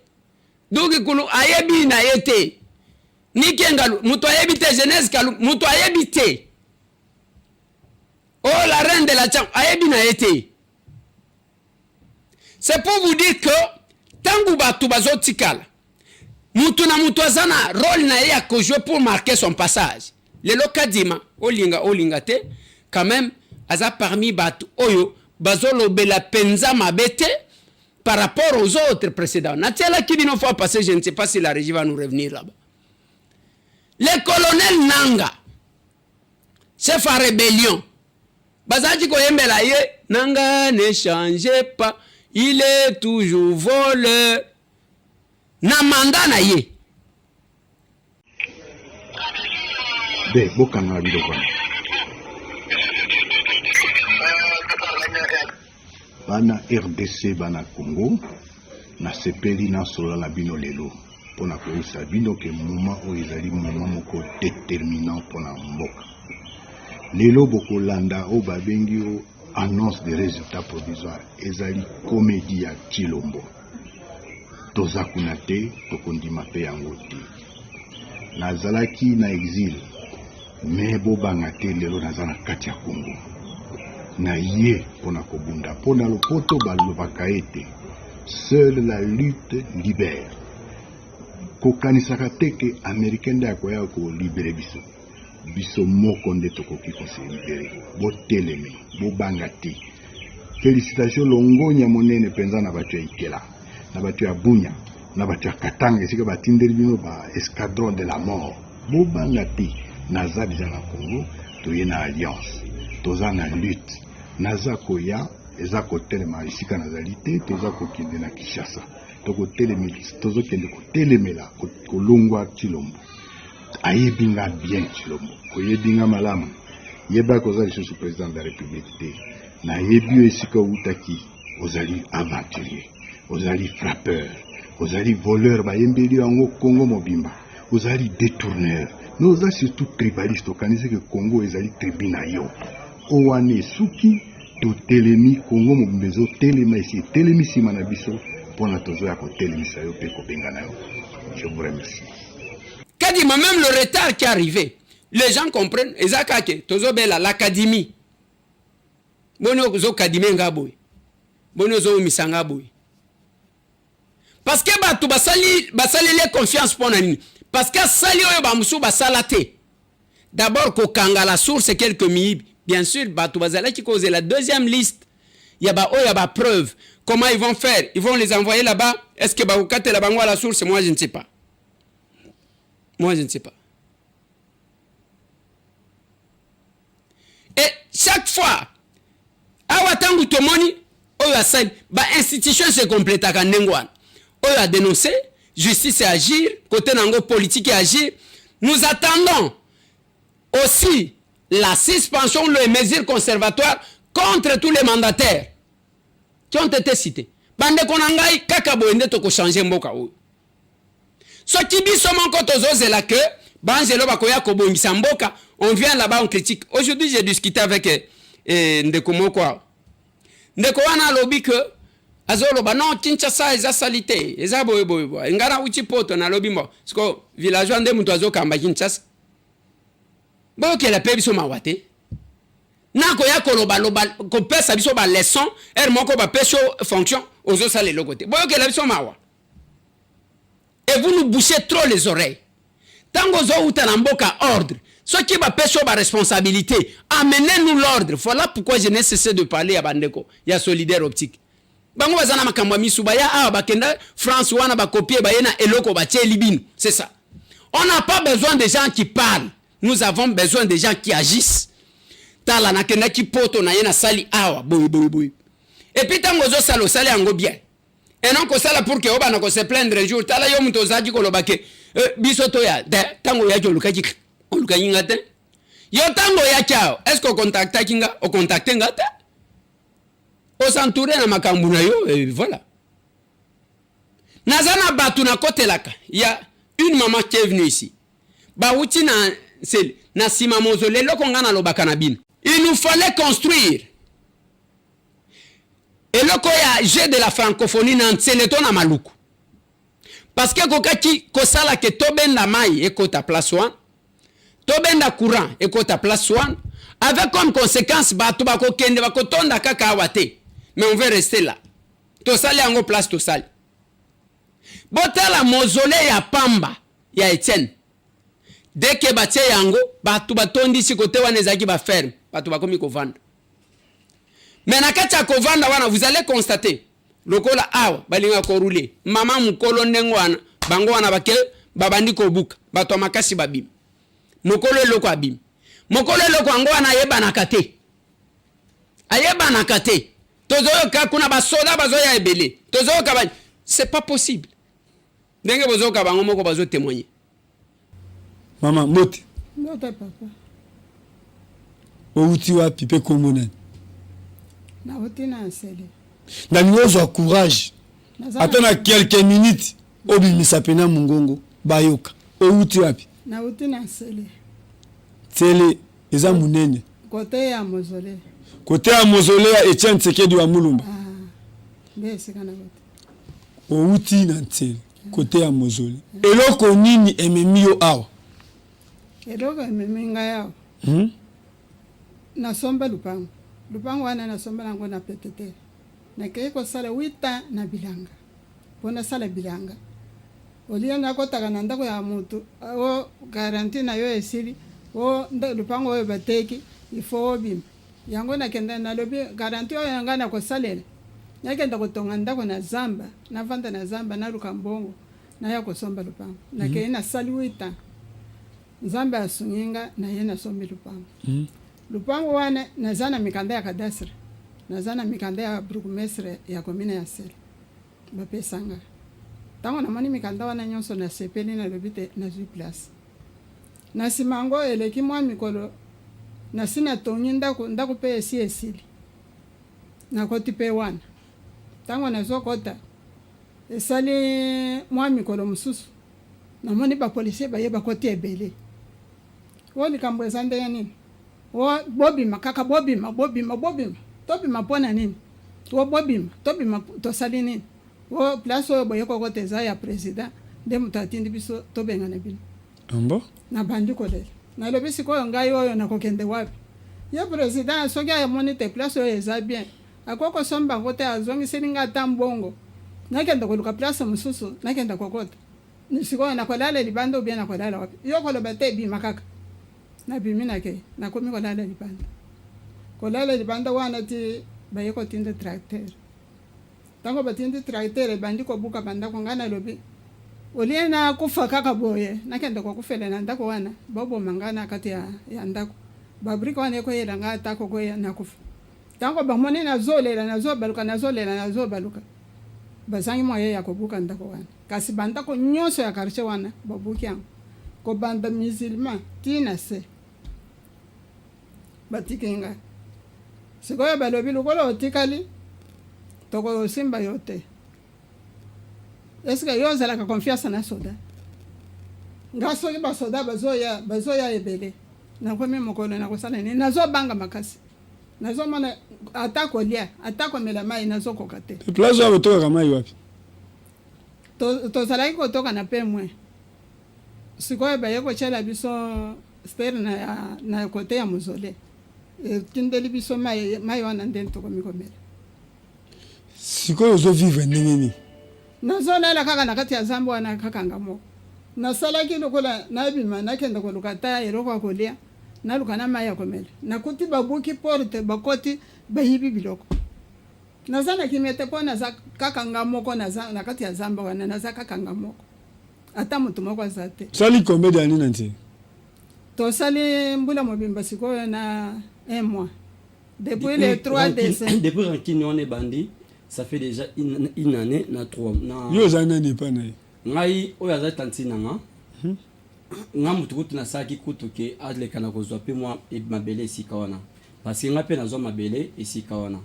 Dugi kulu ayebi na yete. Nikengalu mutu ayebi te jeunesse kalu mutu ayebi te. Oh la reine de la chambre ayebi na yete. C'est pour vous dire que tangu batu bazotikala mutu na mutu azana rôle na ya ko jouer pour marquer son passage. Le Kadima olinga te quand même aza parmi batu oyo bazolo bela penza mabete par rapport aux autres précédents. Natiala kibino fois passé, je ne sais pas si la régie va nous revenir là-bas. Le colonel Nanga, chef à rébellion, bazaji ko yembela ye Nanga ne changez pas, il est toujours voleur. Na manda na ye. Be bokanga biloko bana RDC bana Congo na sepeli na solo la bino lelo pona koisa bino ke moment o ezali moment moko déterminant pona mboka lelo bokolanda o babengi o annonce des résultats provisoires ezali comédie ya Chilombo toza kuna te tokondima pe yango te nazalaki na exil mais bobanga te lelo naza na kati ya Congo na ye pona kobunda pona lopoto balobaka ete seule la lutte libère kokanisaka te ke américain nde akoya kolibere biso moko nde tokoki kose libere boteleme bobanga te félicitations longonya monene penza na bato ya Ikela na bato ya Bunya na bato ya Katanga esika batindeli bino ba escadron de la mort bobanga te naza déjà na Congo toye na alliance toza na lutte naza koya eza kotelema esika nazali te toza kokende na Kinshasa tozokende kotelemela kolongwa Chilombo ayebinga bien Chilombo koyebinga malamu yeba kozali sous président de la République te na yebi esika utaki ozali aventurier ozali frappeur ozali voleur bayembeli yango Congo mobimba ozali détourneur nous ozali surtout tribaliste okanisi que Congo ezali tribu na yo owane suki to telemi Congo mobimba zo telema esi telemi sima na biso pona tozo ya ko telemisa yo pe ko benga na yo. Je vous remercie. Kadima, même le retard qui est arrivé, les gens comprennent. Ezakake, tozo bela l'académie. Bono zo kadime ngaboy. Bono zo misanga boy. Parce que batu basali les confiance pour nani. Parce que sali oyo ba musu basalate. D'abord ko kanga la source quelques mib. Bien sûr, batu bazala qui cause la deuxième liste. Il y a ba preuve. Comment ils vont faire? Ils vont les envoyer là-bas. Est-ce que ba ukate la bango à la source? Moi je ne sais pas. Moi je ne sais pas. Et chaque fois awatangu tomoni oyo asali ba institution se complète ka ndengwana oyo a dénoncé justice et agir côté nango politique et agir. Nous attendons aussi la suspension les mesures conservatoires contre tous les mandataires qui ont été cités. Bande konangai kaka boende to ko changer mboka oyo. So qui biso monko tozo la que banzelo bakoya ko bongisa mboka, on vient là-bas on critique. Aujourd'hui j'ai discuté avec Ndeko Mokwa. Ndeko wana lobi que azolo ba non Kinshasa eza salité, eza boye. Ngara uchi poto na lobi mo. Sko villageois nde mutu azo kamba Kinshasa. Bo ke la pe biso mawate. Na ko ya ko loba ko pesa biso ba leçon, moko ba peso fonction ozo sale lokote. Bo ke la biso mawa. Et vous nous bouchez trop les oreilles. Tango zo utanamboka ordre. Ce qui va pêcher ma responsabilité. Amenez-nous l'ordre. Voilà pourquoi je n'ai cessé de parler à Bandeko. Il y a solidaire optique. Bango bazana makamwa misubaya a bakenda France wana ba copier ba yena eloko ba tie libine. C'est ça. On n'a pas besoin de gens qui parlent. Nous avons besoin de gens qui agissent. Tala na kenda ki poto na yena sali awa boy. Et puis tango zo salo sali ango bien. Et non que ça là pour que oba na ko se plaindre un jour tala yo muto zaji ko lobake biso to ya tango ya joluka ki on luka yinga te yo tango ya chao est-ce que contacta kinga o contacter ngata o s'entourer na makambu na yo et voilà nazana batu na côté laka il y a une maman qui est venue ici ba uti na sima mausolée loko ngana lobaka na bin il nous fallait construire. Et le koya j'ai de la francophonie na nseleto na maluku. Parce que kokaki kosala ke tobenda mai ekota place 1, tobenda courant ekota place 1, avec comme conséquence batu bako kende bako tonda kaka awate. Mais on veut rester là. Tosali yango place tosali. Botala mausolée ya Pamba ya Etienne. Dès que batie yango batu batondi si kote wana ezaki ba ferme, batu bakomi kovanda. Mais na kati ya kovanda wana vous allez constater lokola awa balinga ko rouler mama mukolo ndengo wana bango wana bakel babandi ko buka bato makasi babim mukolo eloko abim mukolo eloko ango wana ayeba na kate tozo ka kuna basoda bazo ya ebele tozo ka ba c'est pas possible ndenge bozo ka bango moko bazo témoigner. Mama moti papa outi wapi pe komona na utina nsele na nyozo courage atana quelques minutes obimisa pena mungongo bayoka outi wapi na utina nsele tele eza munene côté ya mausolée ya Etienne Tshisekedi wa Mulumba bese kana bote outi na tele côté ya mausolée eloko nini ememio awa eloko ememinga yao na somba lupango wana na somba lango na PTT na kei ko sala 8 ans na bilanga pona sala bilanga olia na ko taka na ndako ya mutu o garantie na yo esili o lupango oyo bateki ifo obim yango na kenda na lobi garantie oyo yanga na ko salela na kenda ko tonga ndako na zamba na vanda na zamba na lukambongo na ya ko somba lupango na kei na sali 8 ans zamba asunginga na yena sombi lupango lupango wana nazana mikanda ya kadastre nazana mikanda ya burgomestre ya commune ya Sele bapesanga tango na mani mikanda wana nyonso na sepeli na lobite na zui place na simango eleki mwa mikolo na sina tongi ndako pe esi esili nakoti pe wana ntango nazokota esali mwa mikolo mosusu namoni bapolisier baye bakoti ebele wo likambo eza ndenge nini wo bobima kaka bobima tobima mpona nini wo bobima tobima tosali nini wo place oyo boye kokota eza ya président nde moto atindi biso tobengana bino ambo nabandi kolela nalobi sikoyo ngai oyo nakokende wapi ye président soki ayamoni te place oyo eza bien akokosomba ngo te azongiseli nga ata mbongo nakenda koluka place mosusu nakenda kokota sikoyo nakolala libanda ubie nakolala wapi yo koloba te ebima kaka nabimi nake nakomi kolala libanda wana ti baye kotinda tracteur ntango batindi tracteur ebandi kobuka bandako ngai nalobi olie nakufa kaka boye nakenda kokufela na ndako wana baboma ngai na kati ya ndako babrika wana ekoyela ngai ata kokoya nakufa ntango bamoni nazobaluka bazangi moye ya kobuka ndako wana kasi bandako nyonso ya quartier wana babuki yango kobanda musulman tina se batiki ngai sikoyo balobi lokola otikali tokosimba yo te eske yo ozalaka confiance na soda nga soki basoda bazoya ebele nakomi mokolo nakosala nini nazobanga makasi nazomona ata kolia ata komela mai nazokoka te place oyo botokaka mai wapi tozalaki kotoka na pe mwe sikoyo baye kotyela biso stere na kote ya mozole etindeli biso mai wana nde tokomi komela sikoyo ozovivre ndenge nini nazolala kaka na kati ya zamba wana kaka nga moko nasalaki lokola nabima nakenda koluka ata eloko ya kolia naluka na mai ya komela nakuti babuki porte bakoti bayibi biloko naza na kimia te mpo naza kaka nga moko na kati ya zamba wana naza kaka nga moko ata moto moko aza te sali combien d'années na ntie tosali mbula mobimba sikoyo na 1 mois depuis le 3 décembre depuis rankini on est bandi ça fait déjà une année na 3 na yo za nani pa na ngai oyo aza tantina nga nga mutu kutu na saki kutu ke adleka na kozwa pe moi mabele esika wana parce que nga pe nazwa mabele esika wana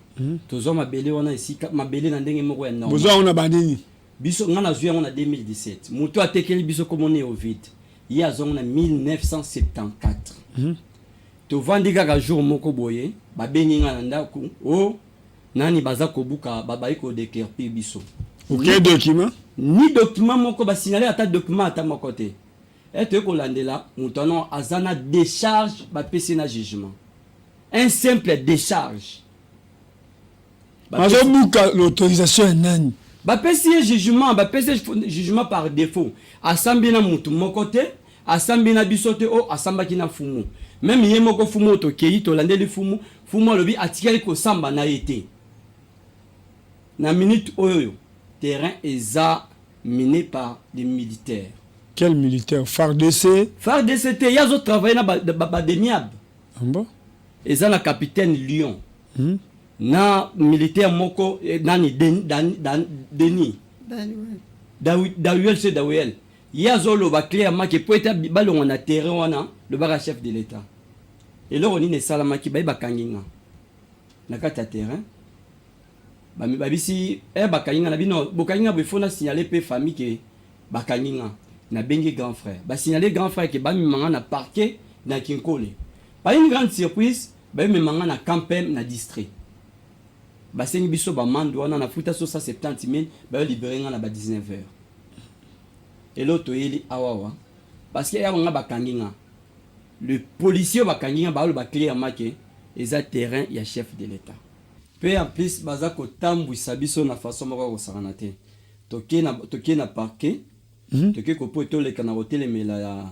tozwa mabele wana esika mabele na ndenge moko ya normal bozwa ona bandini biso nga nazwi yango na 2017 mutu atekeli biso komone au vide ye azongo na 1974 tovandi kaka jour moko boye babengi nga na ndako o nani baza kobuka babayi kodekerpe biso ok document ni document moko basignale ata document ata moko te ete kolandela mutu ano aza na décharge bapesi na jugement un simple décharge bazobuka l'autorisation ya nani bapesi ye jugement bapesi jugement par défaut asambi na mutu moko te asambi na biso te o asambaki na fumu même ye moko fumu tokei tolandeli fumu alobi atikali kosamba na ye te na minute oyo terrain eza miné par des militaires. Quel militaire? FARDC? FARDC te yazo travailler na ba deniab. Bon. Eza na capitaine Lyon. Na militaire moko nani Denis. Dawel. Yazo lo ba clairement que peut être balongo na terrain wana le bara chef de l'état. Et là on ni salama ki ba kanginga. Na kata terrain. Babisi bakanginga na bino bokanginga befona signaler pe famille que bakanginga na bengi grand frère. Ba signaler grand frère que ba mimanga na parquet na Kinkole. Pas une grande surprise, ba mimanga na campagne na district. Ba sengi biso ba mando wana na futa so 170 000 ba libérer nga na ba 19h. Et l'autre il awawa parce que ya nga bakanginga. Le policier bakanginga ba ba clairement que eza terrain ya chef de l'état. Peu en plus baza ko tambwisa biso na façon moko ko sarana te. Toke na parquet. Toke ko poto le kana hotelemela ya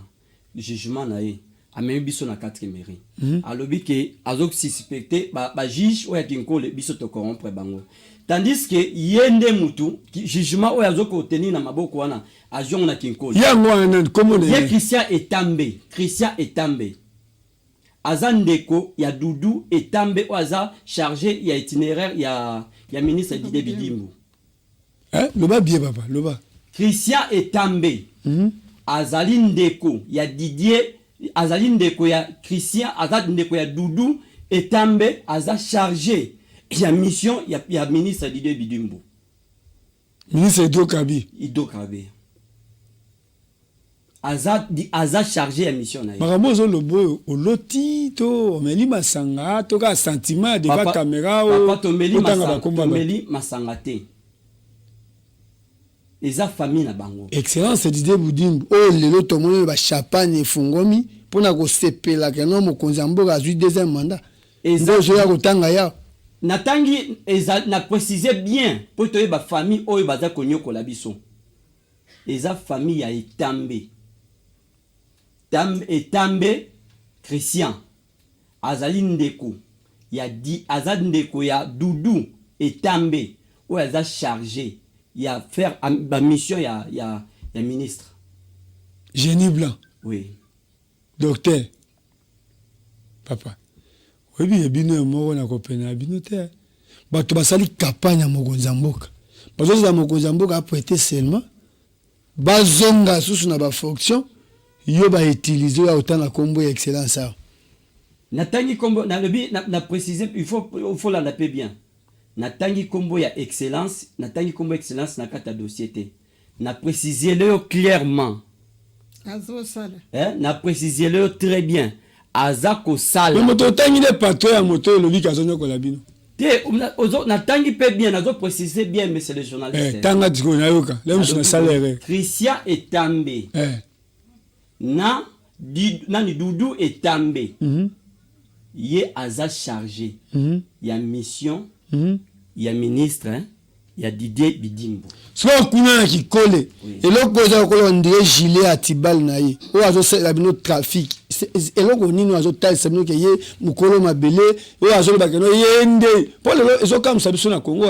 jugement na ye. Amemi biso na 4e mairie. Alobi ke azok suspecté ba juge oya Kinkole biso to corrompre bango. Tandis que yende mutu jugement oya azok obtenir na maboko wana ajon na Kinkole. Yango wana comment ye Christian Etambe. Azandeko ya Doudou Etambe oaza chargé ya itinéraire ya ministre Didier Bidimbu. Loba bien papa, loba. Christian Etambe. Azali ndeko ya Didier azali ndeko ya Christian azali ndeko ya Doudou Etambe aza chargé ya mission ya ministre Didier Bidimbo. Ministre Idokabi. Idokabi. Aza chargé ya mission na ye. Maramozo lobo oloti to omeli masanga to ka sentiment devant caméra o. Papa tomeli masanga te. Eza famille na bango. Excellence Didier Bidimbo o lelo to moni ba champagne fungomi pona ko sepela keno mokonzi mboka azui deuxième mandat. Eza je ya kotanga ya. Natangi eza na préciser bien pour to ba famille oyo baza konyokola biso. Eza famille ya Etambe. Etambe Christian azali ndeko ya azali ndeko ya Doudou Etambe ou aza chargé ya faire ba mission ya ministre. Génie Blanc. Oui. Docteur. Papa. Webi ebino moko na kopena bino te. Bato basali campagne ya mokonzi mboka. Bazo za mokonzi mboka apprêter seulement bazonga susu na ba fonction yo ba utiliser ya autant na combo ya excellence ça. Natangi combo na lebi na préciser il faut la laper bien. Natangi combo ya excellence, natangi combo excellence na kata dossier te. Na préciser le clairement. Azo sala. Na préciser le très bien. Azako sala. Mais moto tangi le patron ya moto lobi kazonyo ko labino. Te natangi pe bien nazo préciser bien mais c'est le journaliste. Tanga diko na yoka. Là on salaire. Christian Etambe. Na ni Doudou Etambe. Ye aza chargé. Ya mission. Ya ministre ya Didier Bidimbo. So kuna na kikole. Eloko za ko ndire gilet atibal na ye. O azo la bino trafic. Eloko nini azo tal sabino ke ye mukolo mabele, o azo ba keno yende. Pour le ezo kam sabiso na Congo.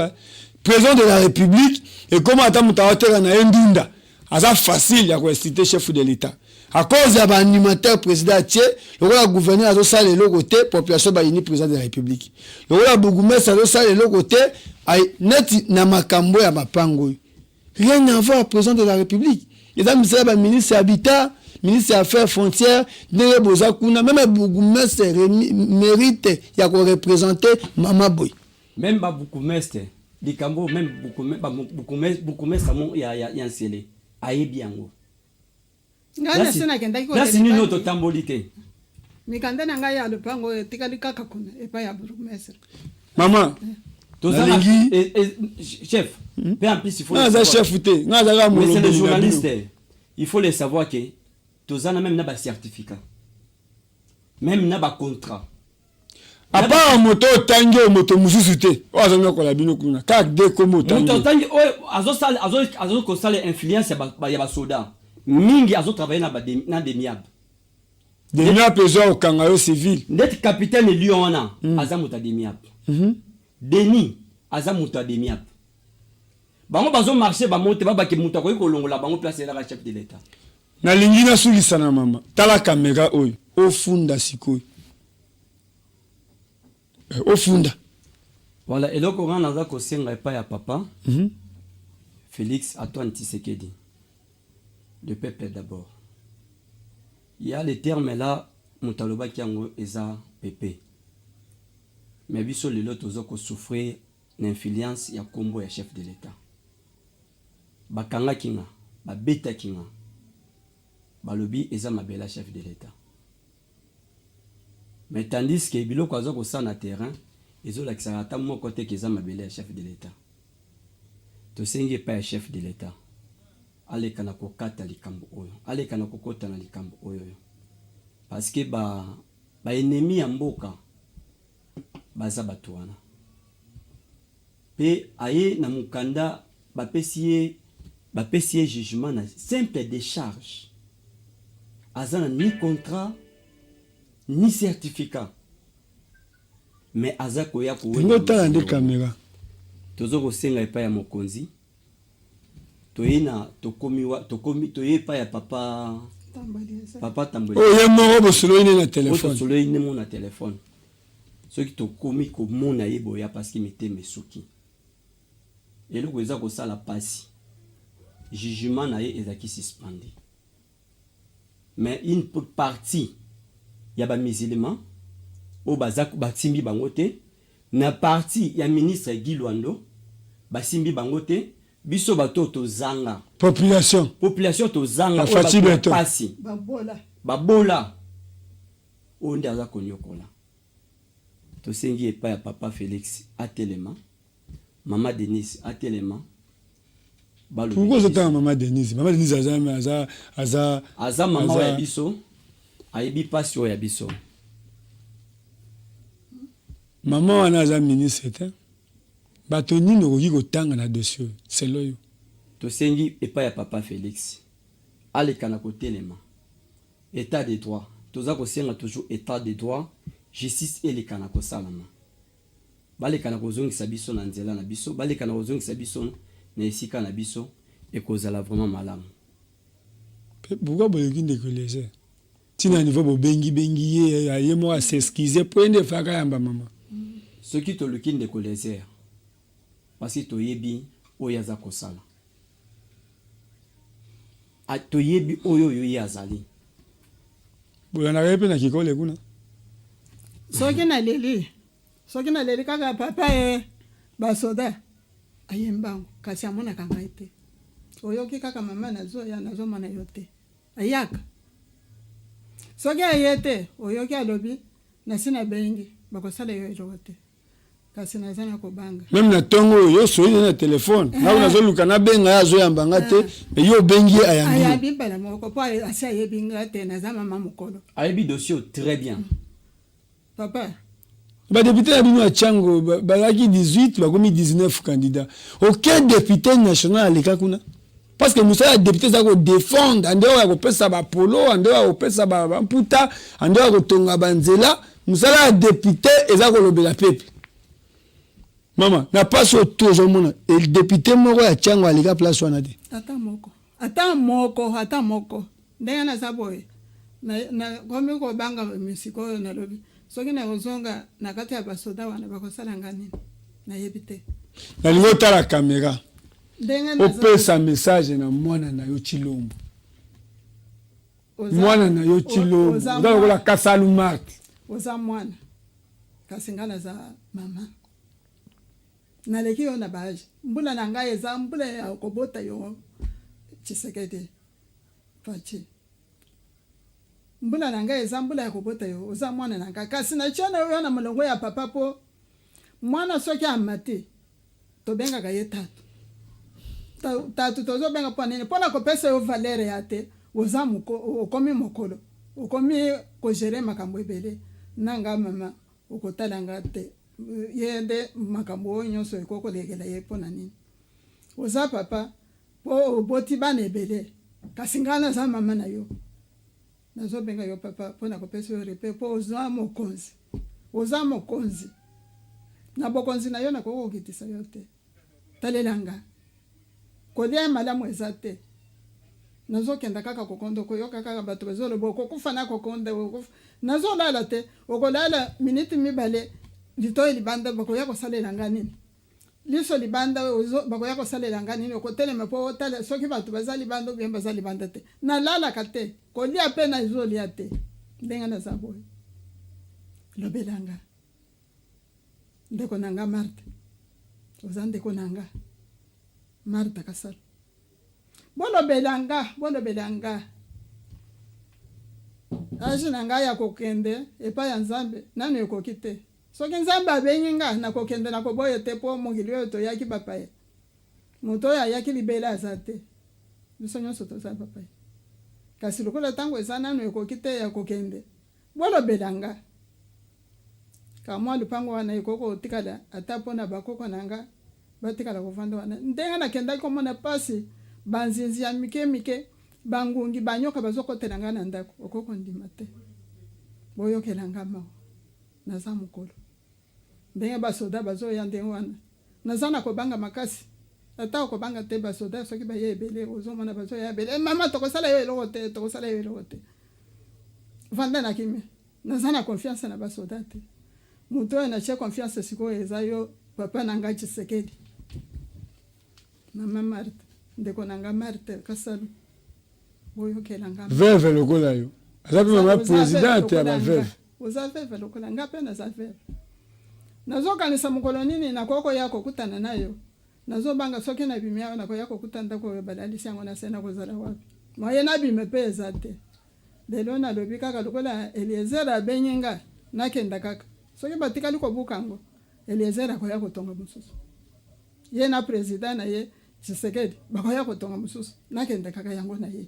Président de la République et comment ata mutawatera na endunda. Aza facile ya ko citer chef de l'État. À cause de l'animateur président Thier, le gouverneur a aussi le côté population bayini président de la République. Le bourgmestre a aussi le côté net na makambo ya mapango. Rien à voir président de la République. Les amis c'est ministre habitat, ministre affaires frontières, ne boza kuna même bourgmestre mérite ya ko représenter Mama Boy. Même ba bourgmestre, di kambo même bourgmestre mon ya nsele. Ayebi yango. Nasi nini oto tambolite. Mikanda na ngai ya lupango etikali kaka kuna epa ya burumestre. Mama. Chef. Peu en plus il faut. Non, chef outé. Non, ça mais c'est le journaliste. Il faut le savoir que tozana même na ba certificat. Même na ba contrat. À part moto tangi moto mususu te. O azonga ko la bino kuna. Kak de komo tangi. Moto tangi azo ko sale influence ya ba soda. Mingi azo travailler na demiab. Demiab ezo kangayo civil. Net capitaine Liona azamuta demiab. Denis azamuta demiab. Bango bazo marcher ba monter ba ke muta ko kolongola bango placer la chef de l'état. Na lingi na sulisa na mama. Tala caméra oyo. Ofunda sikoy. Ofunda. Voilà, et donc on a ko senga pa ya papa. Félix Antoine Tshisekedi. Le peuple d'abord. Il y a les termes là, Moutaloba qui ont eza pépé. Mais biso les autres ont souffrir l'influence ya combo ya chef de l'État. Bakanga kinga, ba beta kinga. Balobi eza mabela chef de l'État. Mais tandis que biloko azoko sa na terrain, ezo lakisa ata mo côté eza mabela chef de l'État. To sengi pa chef de l'État. Aleka na kokata likambo oyo, aleka na kokota na likambo oyo. Parce que ba ennemi ya mboka baza batuana. Pe aye na mukanda ba pesiye jugement na simple décharge. Azana ni contrat ni certificat. Mais azako ya ko ngota na caméra. Tozo ko senga epa ya mokonzi. Toye pa ya papa Tamboli. Oh, ye moro bo solo ine na téléphone. Solo ine mon na téléphone. Ce qui to komi ko mon ayebo ya parce que mete mesuki. Et le kweza ko sala pasi. Jugement na ye ezaki suspendi. mais une partie ya ba musulman o bazak batimbi bangote na partie ya ministre Guy Luando basimbi bangote biso bato zanga population to zanga o pasi babola o ndaza konyokola to sengi epa ya papa Félix atelema maman Denise atelema. Pourquoi c'est maman Denise? Maman Denise aza maman ya biso ayebi pasi ya biso. Maman wana aza ministre bato nini okoki kotanga na dossier selo yo tosengi epa ya papa Félix aleka na kotelema état de droit toza kosenga toujours état de droit justice eleka na kosalama baleka na kozongisa biso na nzela na biso baleka na kozongisa biso na esika na biso ekozala vraiment malamu. Pourquoi boyoki ndeko léger tina niveau bobengi ye mo a s'excuser prendre faka yamba mama ce qui toluki ndeko léger parce que toyebi oyo aza kosala toyebi oyo yo azali boyana yepe na kikole kuna soki na leli kaka papa basoda ayembango kasi amona kanga ite oyoki kaka mama nazomona yo te ayaka soki ayete oyoki alobi nasina bengi bakosala yo eloko te kasi nazana kobanga même na tongo yo soyi na telefone na nazoluka na benga ya zoyambanga te yo bengi ayabi bala moko po asi ayebi nga te naza mama mokolo ayebi dossier très bien papa ba député ya bino ya Tchango balaki 18 bakomi 19 candidats aucun député national aleka kuna parce que musala ya député za ko défendre ande ya kopesa ba polo ande ya kopesa ba mputa ande ya kotonga banzela musala ya député eza kolobela pepe mama na paso toujours mona el député moko ya Tchango aleka place wana te ata moko ndenge na saboye na komi ko banga misiko na lobi soki na ozonga na kati ya basoda wana bakosala ngani na yebite na lingo tala kamera opesa message na mwana na yo Chilombo mwana na yo Chilombo ndola kasalumak oza mwana kasingana za mama na leki yo na baje mbula na ngai eza mbula ya kobota yo Tshisekedi fachi mbula na ngai eza mbula ya kobota yo oza mwana na ngai kasi na chana yo na molongo ya papa po mwana soki amate tobenga ka ye tatu tozo benga po nene pona kopesa yo valeur ya te oza okomi mokolo okomi ko gérer makambo ebele nanga mama okotala nga te yende makambo nyonso ekoko legela ye pona nini oza papa po oboti bana ebele kasi ngana za mama na yo nazo benga yo papa pona kopesa yo repe po oza mokonzi na bokonzi na yo na koko kitisa yo te talelanga kolia malamu eza te nazokenda kaka kokondo koyoka kaka bato bazoloba kokufa na kokonda nazolala te okolala minute mibale litoyi libanda bakoya kosalela nga nini liso libanda bakoya kosalela nga nini okotelema po otala soki bato baza libanda bien baza libanda te nalalaka te kolia pe na ezolia te ndenge naza boye lobelanga ndeko nanga Marthe oza ndeko nanga Martha Kasala bolobelanga aji na ngai ya kokende epa ya Nzambe nanu ekoki te soki Nzambe abengi nga na kokende na koboya te po mokili oyo toyaki papaye moto oyo ayaki libela aza te biso nyonso toza papaye kasi lokola ntango eza nanu ekoki te ya kokende bolobelanga kamwa lupango wana ekoko otikala ata mpona bakoko na nga batikala kovanda wana ndenge nakendaki komona pasi banzinzi ya mike bangungi banyoka bazokotela nga na ndako okoko ndima te boyokela nga mawa naza mokolo ndenge basoda bazoya ndenge wana naza na kobanga makasi ata okobanga te basoda soki baye ebele ozomona bazoya ebele mama tokosala yo eloko te vanda na kimi naza na confiance na basoda te moto oyo natie confiance sikoyo eza yo papa na ngai Tshisekedi mama Marthe ndeko na nga Marthe Kasala boyokela nga veuve lokola yo azape mama présidente ya baveuve oza veuve lokola nga mpe naza veuve nazokanisa mokolo nini nakokoya kokutana nayo nazobanga soki nabimi awa nakoya kokutana ndako oyo balalisi yango na se nakozala wapi moye nabime mpe eza te lelo nalobi kaka lokola Eliezer abengi nga nakenda kaka soki batikali kobuka yango Eliezer akoya kotonga mosusu ye na président na ye Tshisekedi bakoya kotonga mosusu nakenda kaka yango na ye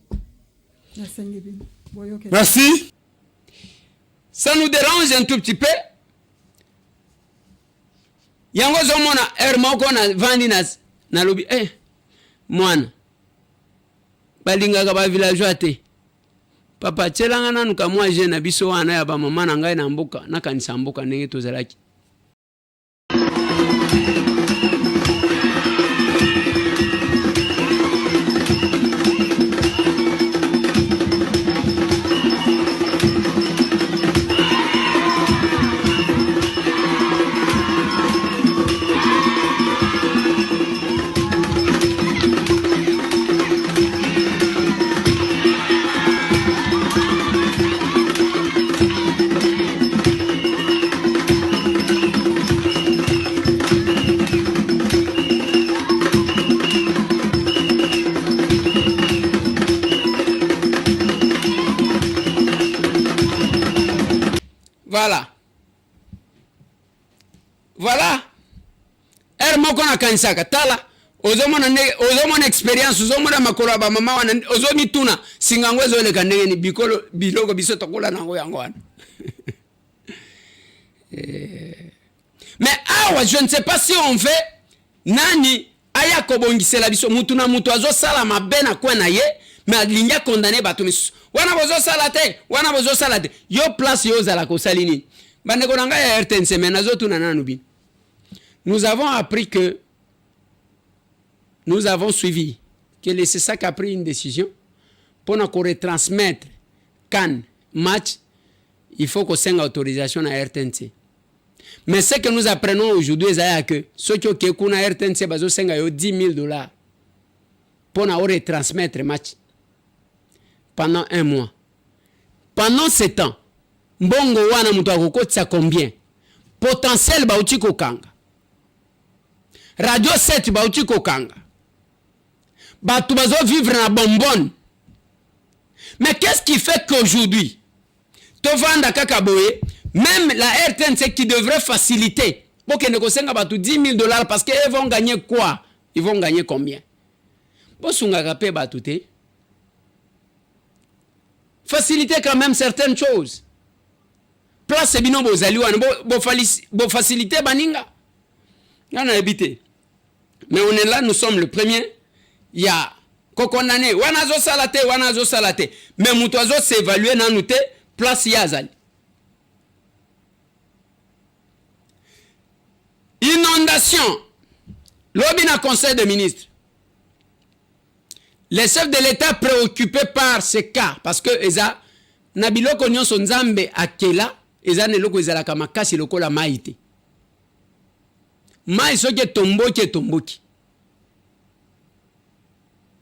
nasengi bino boyoke. Merci. Ça nous dérange un tout petit peu. Yango zomona moko na vandi na lobi mwana balingaka ba villageois te papa tselanga nanu ka moi je na biso wana ya ba mama na ngai na mboka na kanisa mboka ndenge tozalaki. Voilà. Moko na kanisaka tala ozomona experience ozomona makolo ba mama wana ozomi tuna singango ezoleka ndenge ni bikolo biloko biso tokola nango yango wana. Mais awa je ne sais pas si on fait nani aya kobongisela biso mutu na mutu azosala mabe na kwa na ye mais linya condamné bato misu wana bozo sala te yo place yo zala ko salini bandeko nanga ya RTNC mais nazo tuna nanu bin. Nous avons appris que nous avons suivi que c'est ça qui a pris une décision pour nous retransmettre CAN match. Il faut qu'on ait une autorisation à RTNC. Mais ce que nous apprenons aujourd'hui, c'est que ceux qui ont une RTNC, ils ont $10,000 pour nous retransmettre le match pendant 1 mois. Pendant ce temps, mbongo wana mutu akokotisa combien? Potentiel bauti kokanga. Radio 7 bauti kokanga. Batu bazo vivre na bonbonne. Mais qu'est-ce qui fait qu'aujourd'hui, Tovanda Kakaboye, même la RTNC qui devrait faciliter pour que nous conseillons $10,000 parce qu'ils vont gagner quoi? Ils vont gagner combien? Bosunga kapé batute. Faciliter quand même certaines choses. Place bino bozali wana bo faciliter baninga. Yana habité. Mais on est là, nous sommes le premier. Il y a kokondane wanazo salate mais mutozo s'évaluer na nous place yazali. Inondation. L'obina conseil des ministres. Les chefs de l'État préoccupés par ces cas parce que eza nabiloko nyonso nzambe akela eza neloko ezala kama kasi lokola maite. Mai soke tomboki.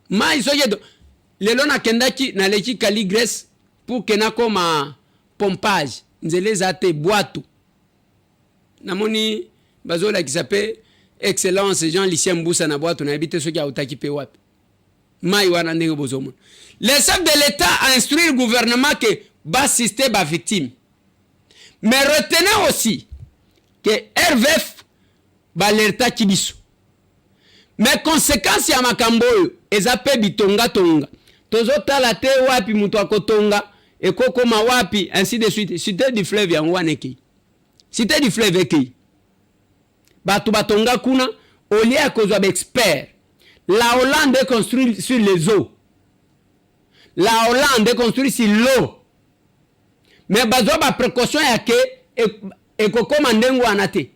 Mai soke lelo na kendaki na leki Caligres pour kena koma pompage nzele zate boato. Namoni bazola qui s'appelle Excellence Jean-Lucien Mboussa na boato na habite soki autaki pe wapi. Mai wana ndenge bozomo. Les chefs de l'État a instruit le gouvernement que va assister ba victime. Mais retenez aussi que RVF balerta kibiso. Mais conséquence ya makambo oyo ezape bitonga. Tozotala te wapi mutu akotonga ekokoma wapi ainsi de suite. Cité du fleuve yango waneki. Cité du fleuve eki. Batu batonga kuna au lieu à cause expert. La Hollande est construite sur les eaux. La Hollande est construite sur l'eau. Mais bazo ba précaution yake ekokoma ndengo anate.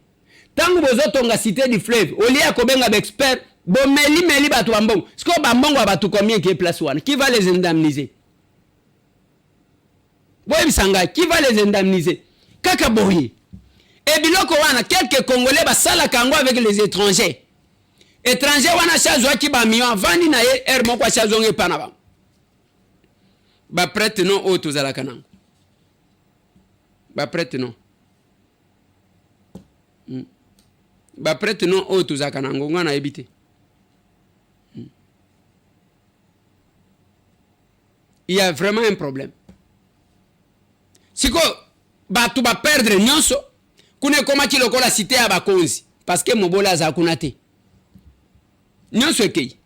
Tangu bozo tonga cité du fleuve, au lieu à kobenga expert, meli batu bambongo. Siko bambongo batu combien qui est place wana? Qui va les indemniser? Boy bisanga, qui va les indemniser? Kaka boye. Et biloko wana quelques Congolais basala kango avec les étrangers. Étrangers wana chazwa ki ba million vandi na ye moko chazonge pana ba. ba prête non o tozala kanango ba prête non ba prête non o tozala kanango ngana ebité il y a vraiment un problème siko ba tu ba perdre nyonso kune koma ki lokola cité ya bakonzi parce que mobola za kunate nyonso ekei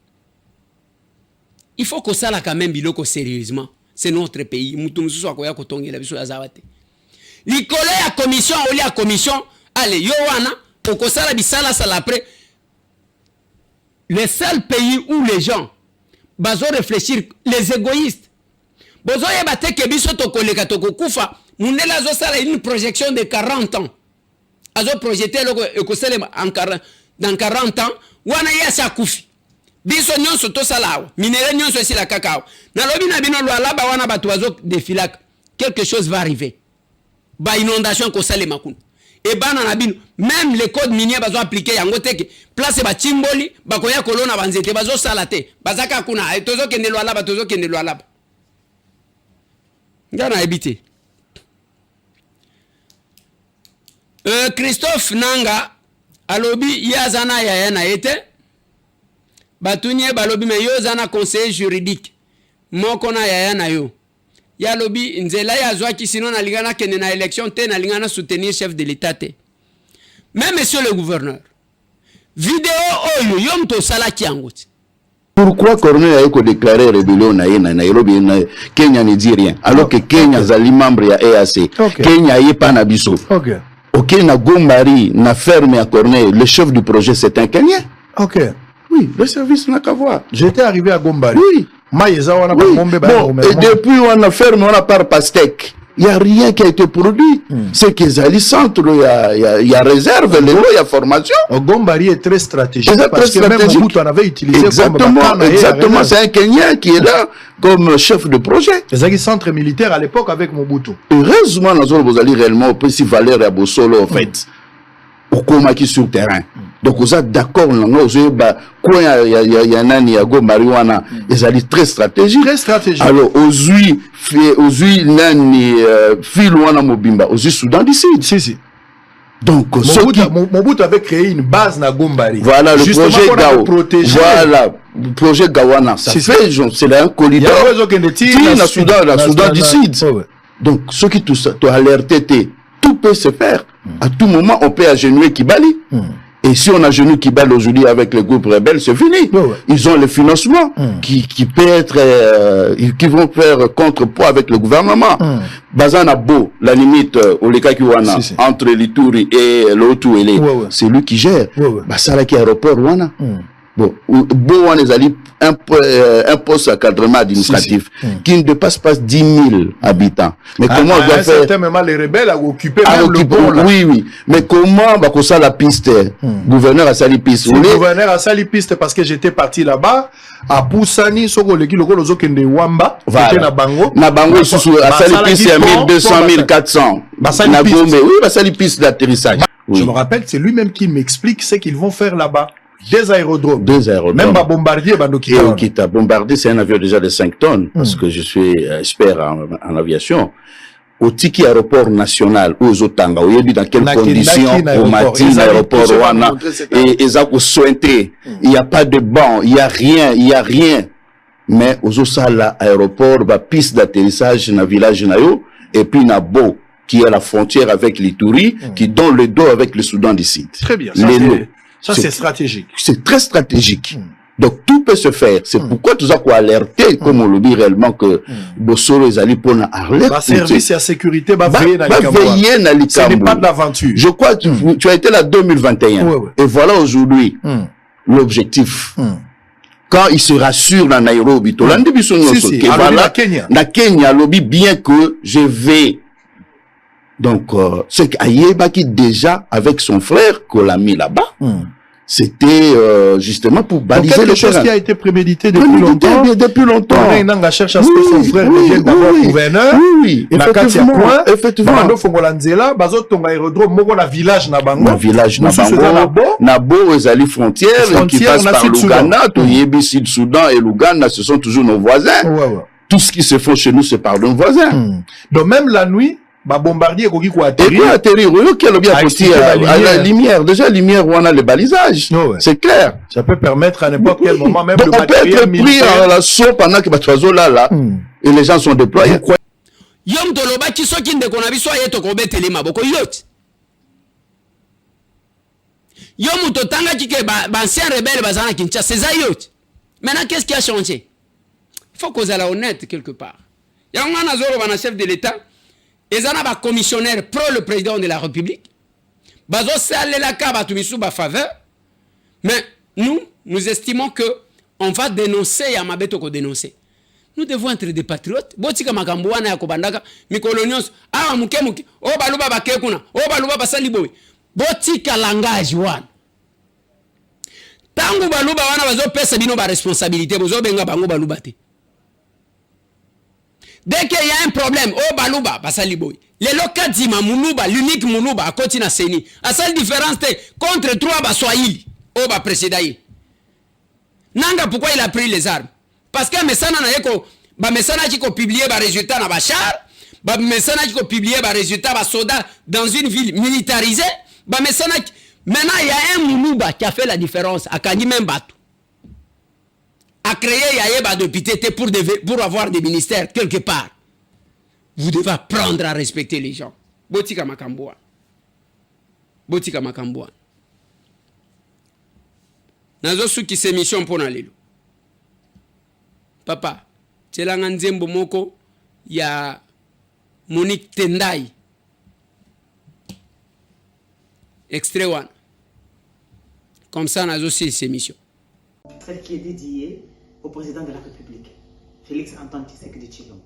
il faut que ça là quand même biloko sérieusement c'est notre pays mutu mususu akoya kotongela biso ya zawate likolo ya commission oli ya commission allez yo wana okosala bisala sala après le seul pays où les gens bazo réfléchir les égoïstes bozo yeba te ke biso tokoleka tokokufa mundela zo sala une projection de 40 ans azo projeter loko ekosele dans 40 ans wana yasa kufi biso nyonso to sala minere nyonso esila kakao na lobi na bino lwalaba wana batu bazo défilak quelque chose va arriver ba inondation ko sale makunu et bana na bino même les codes miniers bazo appliquer yango teke place ba chimboli bakoya kolona banzete bazo sala te bazaka kuna tozo kende lwalaba tozo kende lwalaba ngana ebité Christophe Nanga alobi yazana ya na ete batunye balobi me yo zana conseiller juridique moko na ya na yo ya lobi nzela ya zwa kisino na lingana kende na élection te na lingana soutenir chef de l'état te même monsieur le gouverneur vidéo oyo yom to sala kiangoti. Pourquoi Corneille a déclaré rébellion na Nairobi na Kenya ne dit rien alors que Kenya zali membre ya EAC Kenya yi pa na biso OK na Gombari na ferme à Corneille le chef du projet c'est un Kenyan. OK. Oui, le service n'a qu'à voir. J'étais arrivé à Gombari. Oui. Maïza wana oui. Bombe Bon, et depuis on a ferme on a par Pastèque. Il n'y a rien qui a été produit. C'est que Zali Centre, il y a réserve, il y a formation. Gombari est très stratégique. Parce que même Mobutu en avait utilisé exactement, c'est un Kenyan qui est là comme chef de projet. Zali Centre militaire à l'époque avec Mobutu. Heureusement, nous avons réellement au si valeur à Bossolo en fait. Au Komaki sur terrain. Donc vous êtes d'accord, quoi il y a nani à Gombari wana, ils allaient très stratégique. Très stratégique. Alors aux nani fil wana mobimba, aux Soudan du Sud. Si. Donc Mobutu avait créé une base na Gombari. Voilà le projet Gao. Voilà le projet Gawana. Ça fait c'est là un corridor. Il y a Soudan du Sud. Donc ceux qui tout alerté, tout peut se faire. À tout moment, on peut agenouiller Kibali. Et si on agenouille Kibali aujourd'hui avec les groupes rebelles, c'est fini. Ils ont le financement qui peut être, qui vont faire contrepoids avec le gouvernement. Bazana Bo, la limite, Olekakiwana, entre l'Ituri et l'Otu, c'est lui qui gère. Basalaki aéroport, Wana. Bon, on les alliés un poste d'encadrement administratif qui ne dépasse pas 10 000 habitants. Mais comment on doit faire? Moment, les rebelles ont occupé même le pont. Oui. Mais comment va ça la piste? Gouverneur a sali piste. Gouverneur a sali piste parce que j'étais parti là-bas à Poussani, Soko Leki, Loko Lozo Kende Wamba, j'étais na Bango. Na Bango, a sali piste, il y a 1200, 1400. Na Gombe, oui, a sali piste d'atterrissage. Je me rappelle, c'est lui-même qui m'explique ce qu'ils vont faire là-bas. Des aérodromes. Même pas Bombardier, Bandokita. Bombardier, c'est un avion déjà de 5 tonnes, parce que je suis expert en aviation. Au Tiki aéroport national, aux Otanga, où il y a dit dans quelles conditions, au matin, l'aéroport Rwanda, et Ezako Sointé, il n'y a pas de banc, il n'y a rien. Mais aux Osala aéroport, piste d'atterrissage dans le village Nayo, et puis Nabo, qui est à la frontière avec l'Ituri, qui donne le dos avec le Soudan du Sud. Très bien. Ça, c'est stratégique. C'est très stratégique. Donc, tout peut se faire. C'est pourquoi tout ça, alerter, comme on le dit réellement, que Bossoro et Ali Pona alertent. La service et la sécurité, veiller dans les Ce n'est pas de l'aventure. Je crois que tu as été là 2021. Et voilà aujourd'hui l'objectif. Quand il se rassure dans Nairobi, na Kenya, lobby, bien que je vais. Donc, c'est qu'Ayeba qui déjà, avec son frère, qu'on l'a mis là-bas, c'était justement pour baliser le terrain. Quelque chose qui a été prémédité depuis longtemps. Nanga cherche à ce que son frère devienne d'abord gouverneur. Oui, effectivement. Mando Fongolanzela, Bazotonga aérodrome, Moko na village na Bango. Na village na Bango. Nabo, Ezali frontière, qui passe par l'Ouganda, Toyebi, Sud-Soudan et l'Ouganda, ce sont toujours nos voisins. tout ce qui se fait chez nous, c'est par nos voisins. Donc même la nuit, bah bombardier quoi atterrir. Et quoi atterrir? Oui, quel bien possible à la lumière. Déjà, lumière où on a le balisage. C'est clair. Ça peut permettre à n'importe quel moment même donc, le on peut être pris à l'assaut pendant que les là, et les gens sont déployés. Yom toloba qui sont qui ne connaissent pas yeto kobe télé maboko yot. Yom totanga qui que ancien rebelle bazana Kinshasa c'est ça yot. Maintenant qu'est-ce qui a changé? Il faut qu'on soit honnête quelque part. Il y a un chef de l'État, et il y a un commissionnaire pro le président de la République. Bazo sale la kaba tumisu ba faveur. Mais nous estimons que on va dénoncer Yamabeto ko dénoncer. Nous devons être des patriotes. Botika makambouana ya kobandaka mikolonios ah muke o baluba bakekuna o baluba basali boy. Botika langage wana. Tangu baluba wana bazo pesa bino ba responsabilité bozo benga bango baluba te. Dès qu'il y a un problème, oh baluba, basali boy. Les locadima munuba, l'unique munuba, à côté na seni. La seule différence c'est contre trois baswahili, oh ba précédaï. Nanga pourquoi il a pris les armes? Parce que mesana na yeko, ba mesana qui ko publier ba résultat na Bachar, ba mesana qui ko publier ba résultat ba soda dans une ville militarisée, ba mesana maintenant il y a un munuba qui a fait la différence à Kani même bateau. A créé Yaéba de Pitete pour avoir des ministères quelque part. Vous devez apprendre à respecter les gens. Botika Makamboa. Botika Makamboa. Nazo suki se mission pour nalelo. Papa, tselanga nzembo moko ya Monique Tendai. Extrait one. Comme ça, nazo suki se mission. Celle qui est dédiée au président de la République, Félix Antoine Tshisekedi Tshilombo.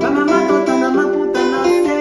Bamama tota na maputa na se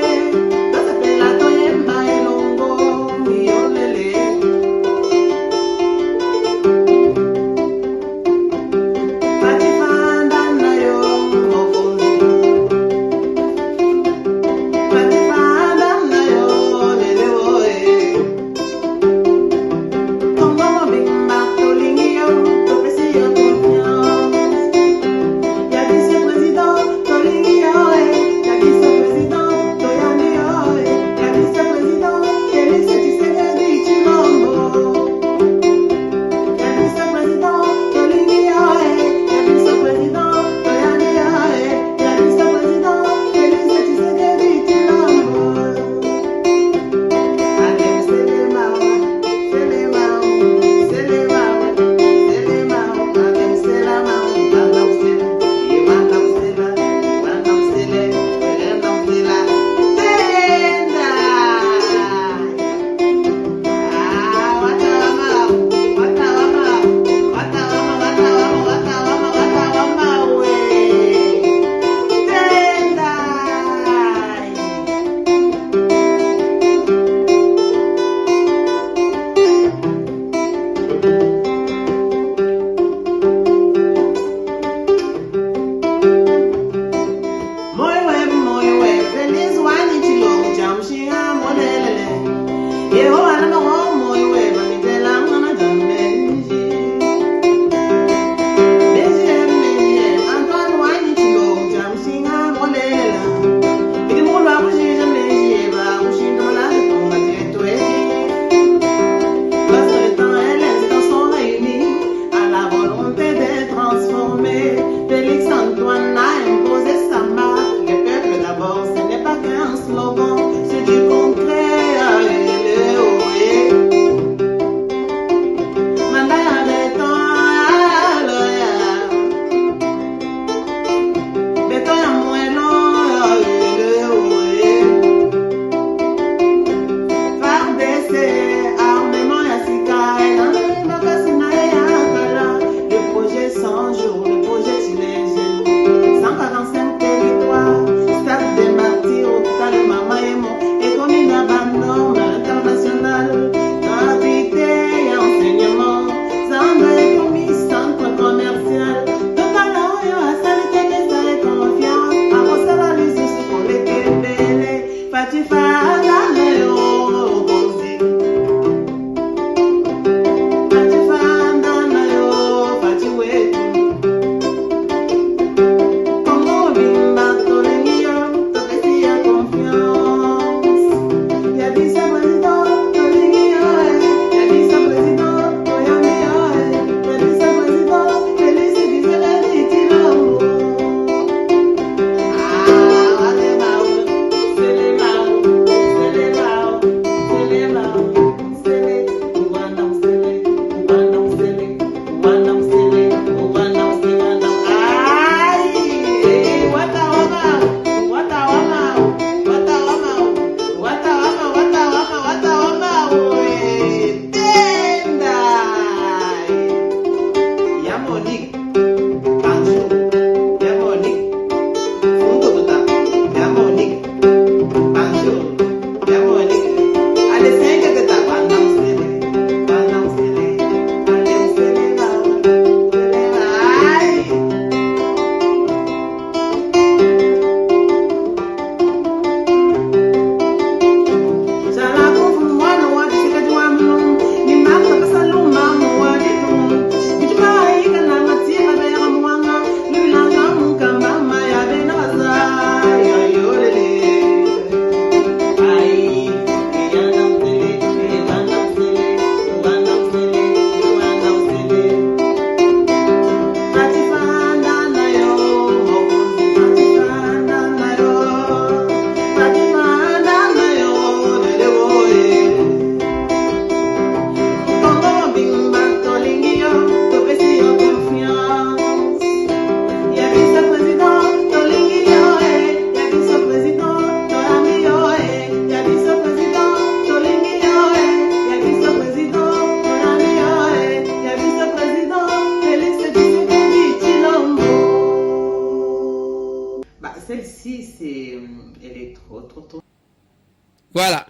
Voilà.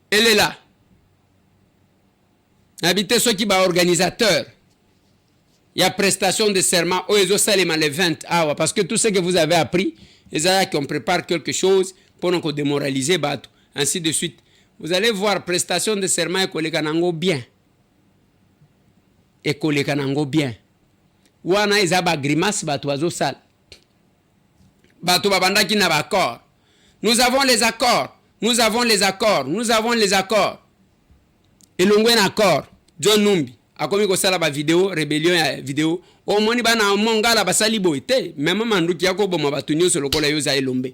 Elle est là. Habitez ceux qui sont organisateurs. Il y a prestation de serment. Oh, ils ont salé les 20 hours. Parce que tout ce que vous avez appris, ils ont qu'on prépare quelque chose pour nous démoraliser, ainsi de suite. Vous allez voir prestation de serment et Kolekanango bien. Et Kolekanango bien. Wana izaba grimace batoazo sale. Bato babanda qui n'a pas accord. Nous avons les accords. Nous avons les accords. Nous avons les accords. Et l'ongwen accord. John Numbi. A komi ko sala ba vidéo, rébellion ya vidéo. O moni bana mongala basali boite. Même manduki yako boma batunyo solo kola yoza elombe.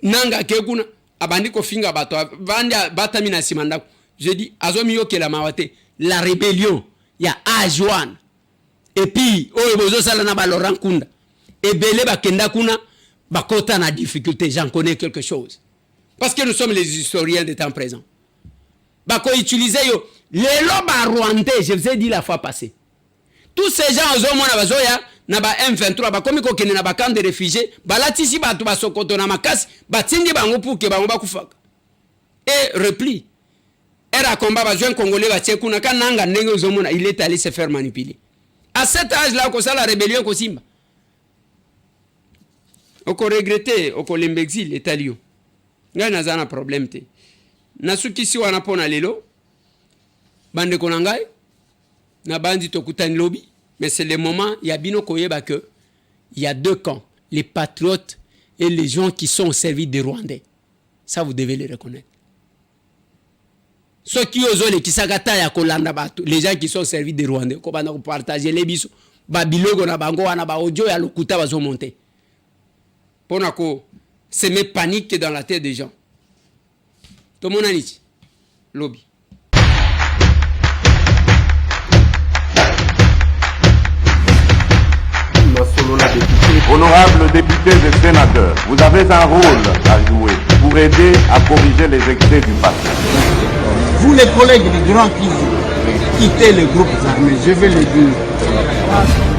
Nanga kekuna abandi ko finga bato banda batamina simanda. Je dis azomi yokela mawate. La rébellion ya Ajuan. Et puis o bozo sala na ba Laurent Kunda. Et belé ba kenda kuna bakota na difficulté, j'en connais quelque chose. Parce que nous sommes les historiens des temps présents. Bako utiliser yo les lobes rwandais, je vous ai dit la fois passée. Tous ces gens aux hommes bazoya na ba M23 ba komi ko kene na ba camp de réfugiés, balatisi ba to ba sokoto na makasi, batindi bango pour que bango ba kufaka. Et repli. Era combat ba jeune congolais ba tsekuna kananga ndenge aux hommes il est allé se faire manipuler. À cet âge-là, ko ça la rébellion ko simba. Oko regretter, oko lembexil etalio. Nga nazana problème te. Nasuki si wana pona lelo. Bande konangai. Na bandi tokutani lobby. Mais c'est le moment, il y a bino koyeba que il y a deux camps, les patriotes et les gens qui sont au service des Rwandais. Ça vous devez le reconnaître. Ceux qui osent les kisagata ya kolanda batu, les gens qui sont au service des Rwandais, ko bana ko partager les biso, ba bilogo na bango wana ba audio ya lokuta bazo monter. Pona ko semer panique dans la tête des gens. Tout le monde a dit lobby. Honorables députés et sénateurs, vous avez un rôle à jouer pour aider à corriger les excès du passé. Vous les collègues du Grand qui quittez les groupes armés, je vais le dire.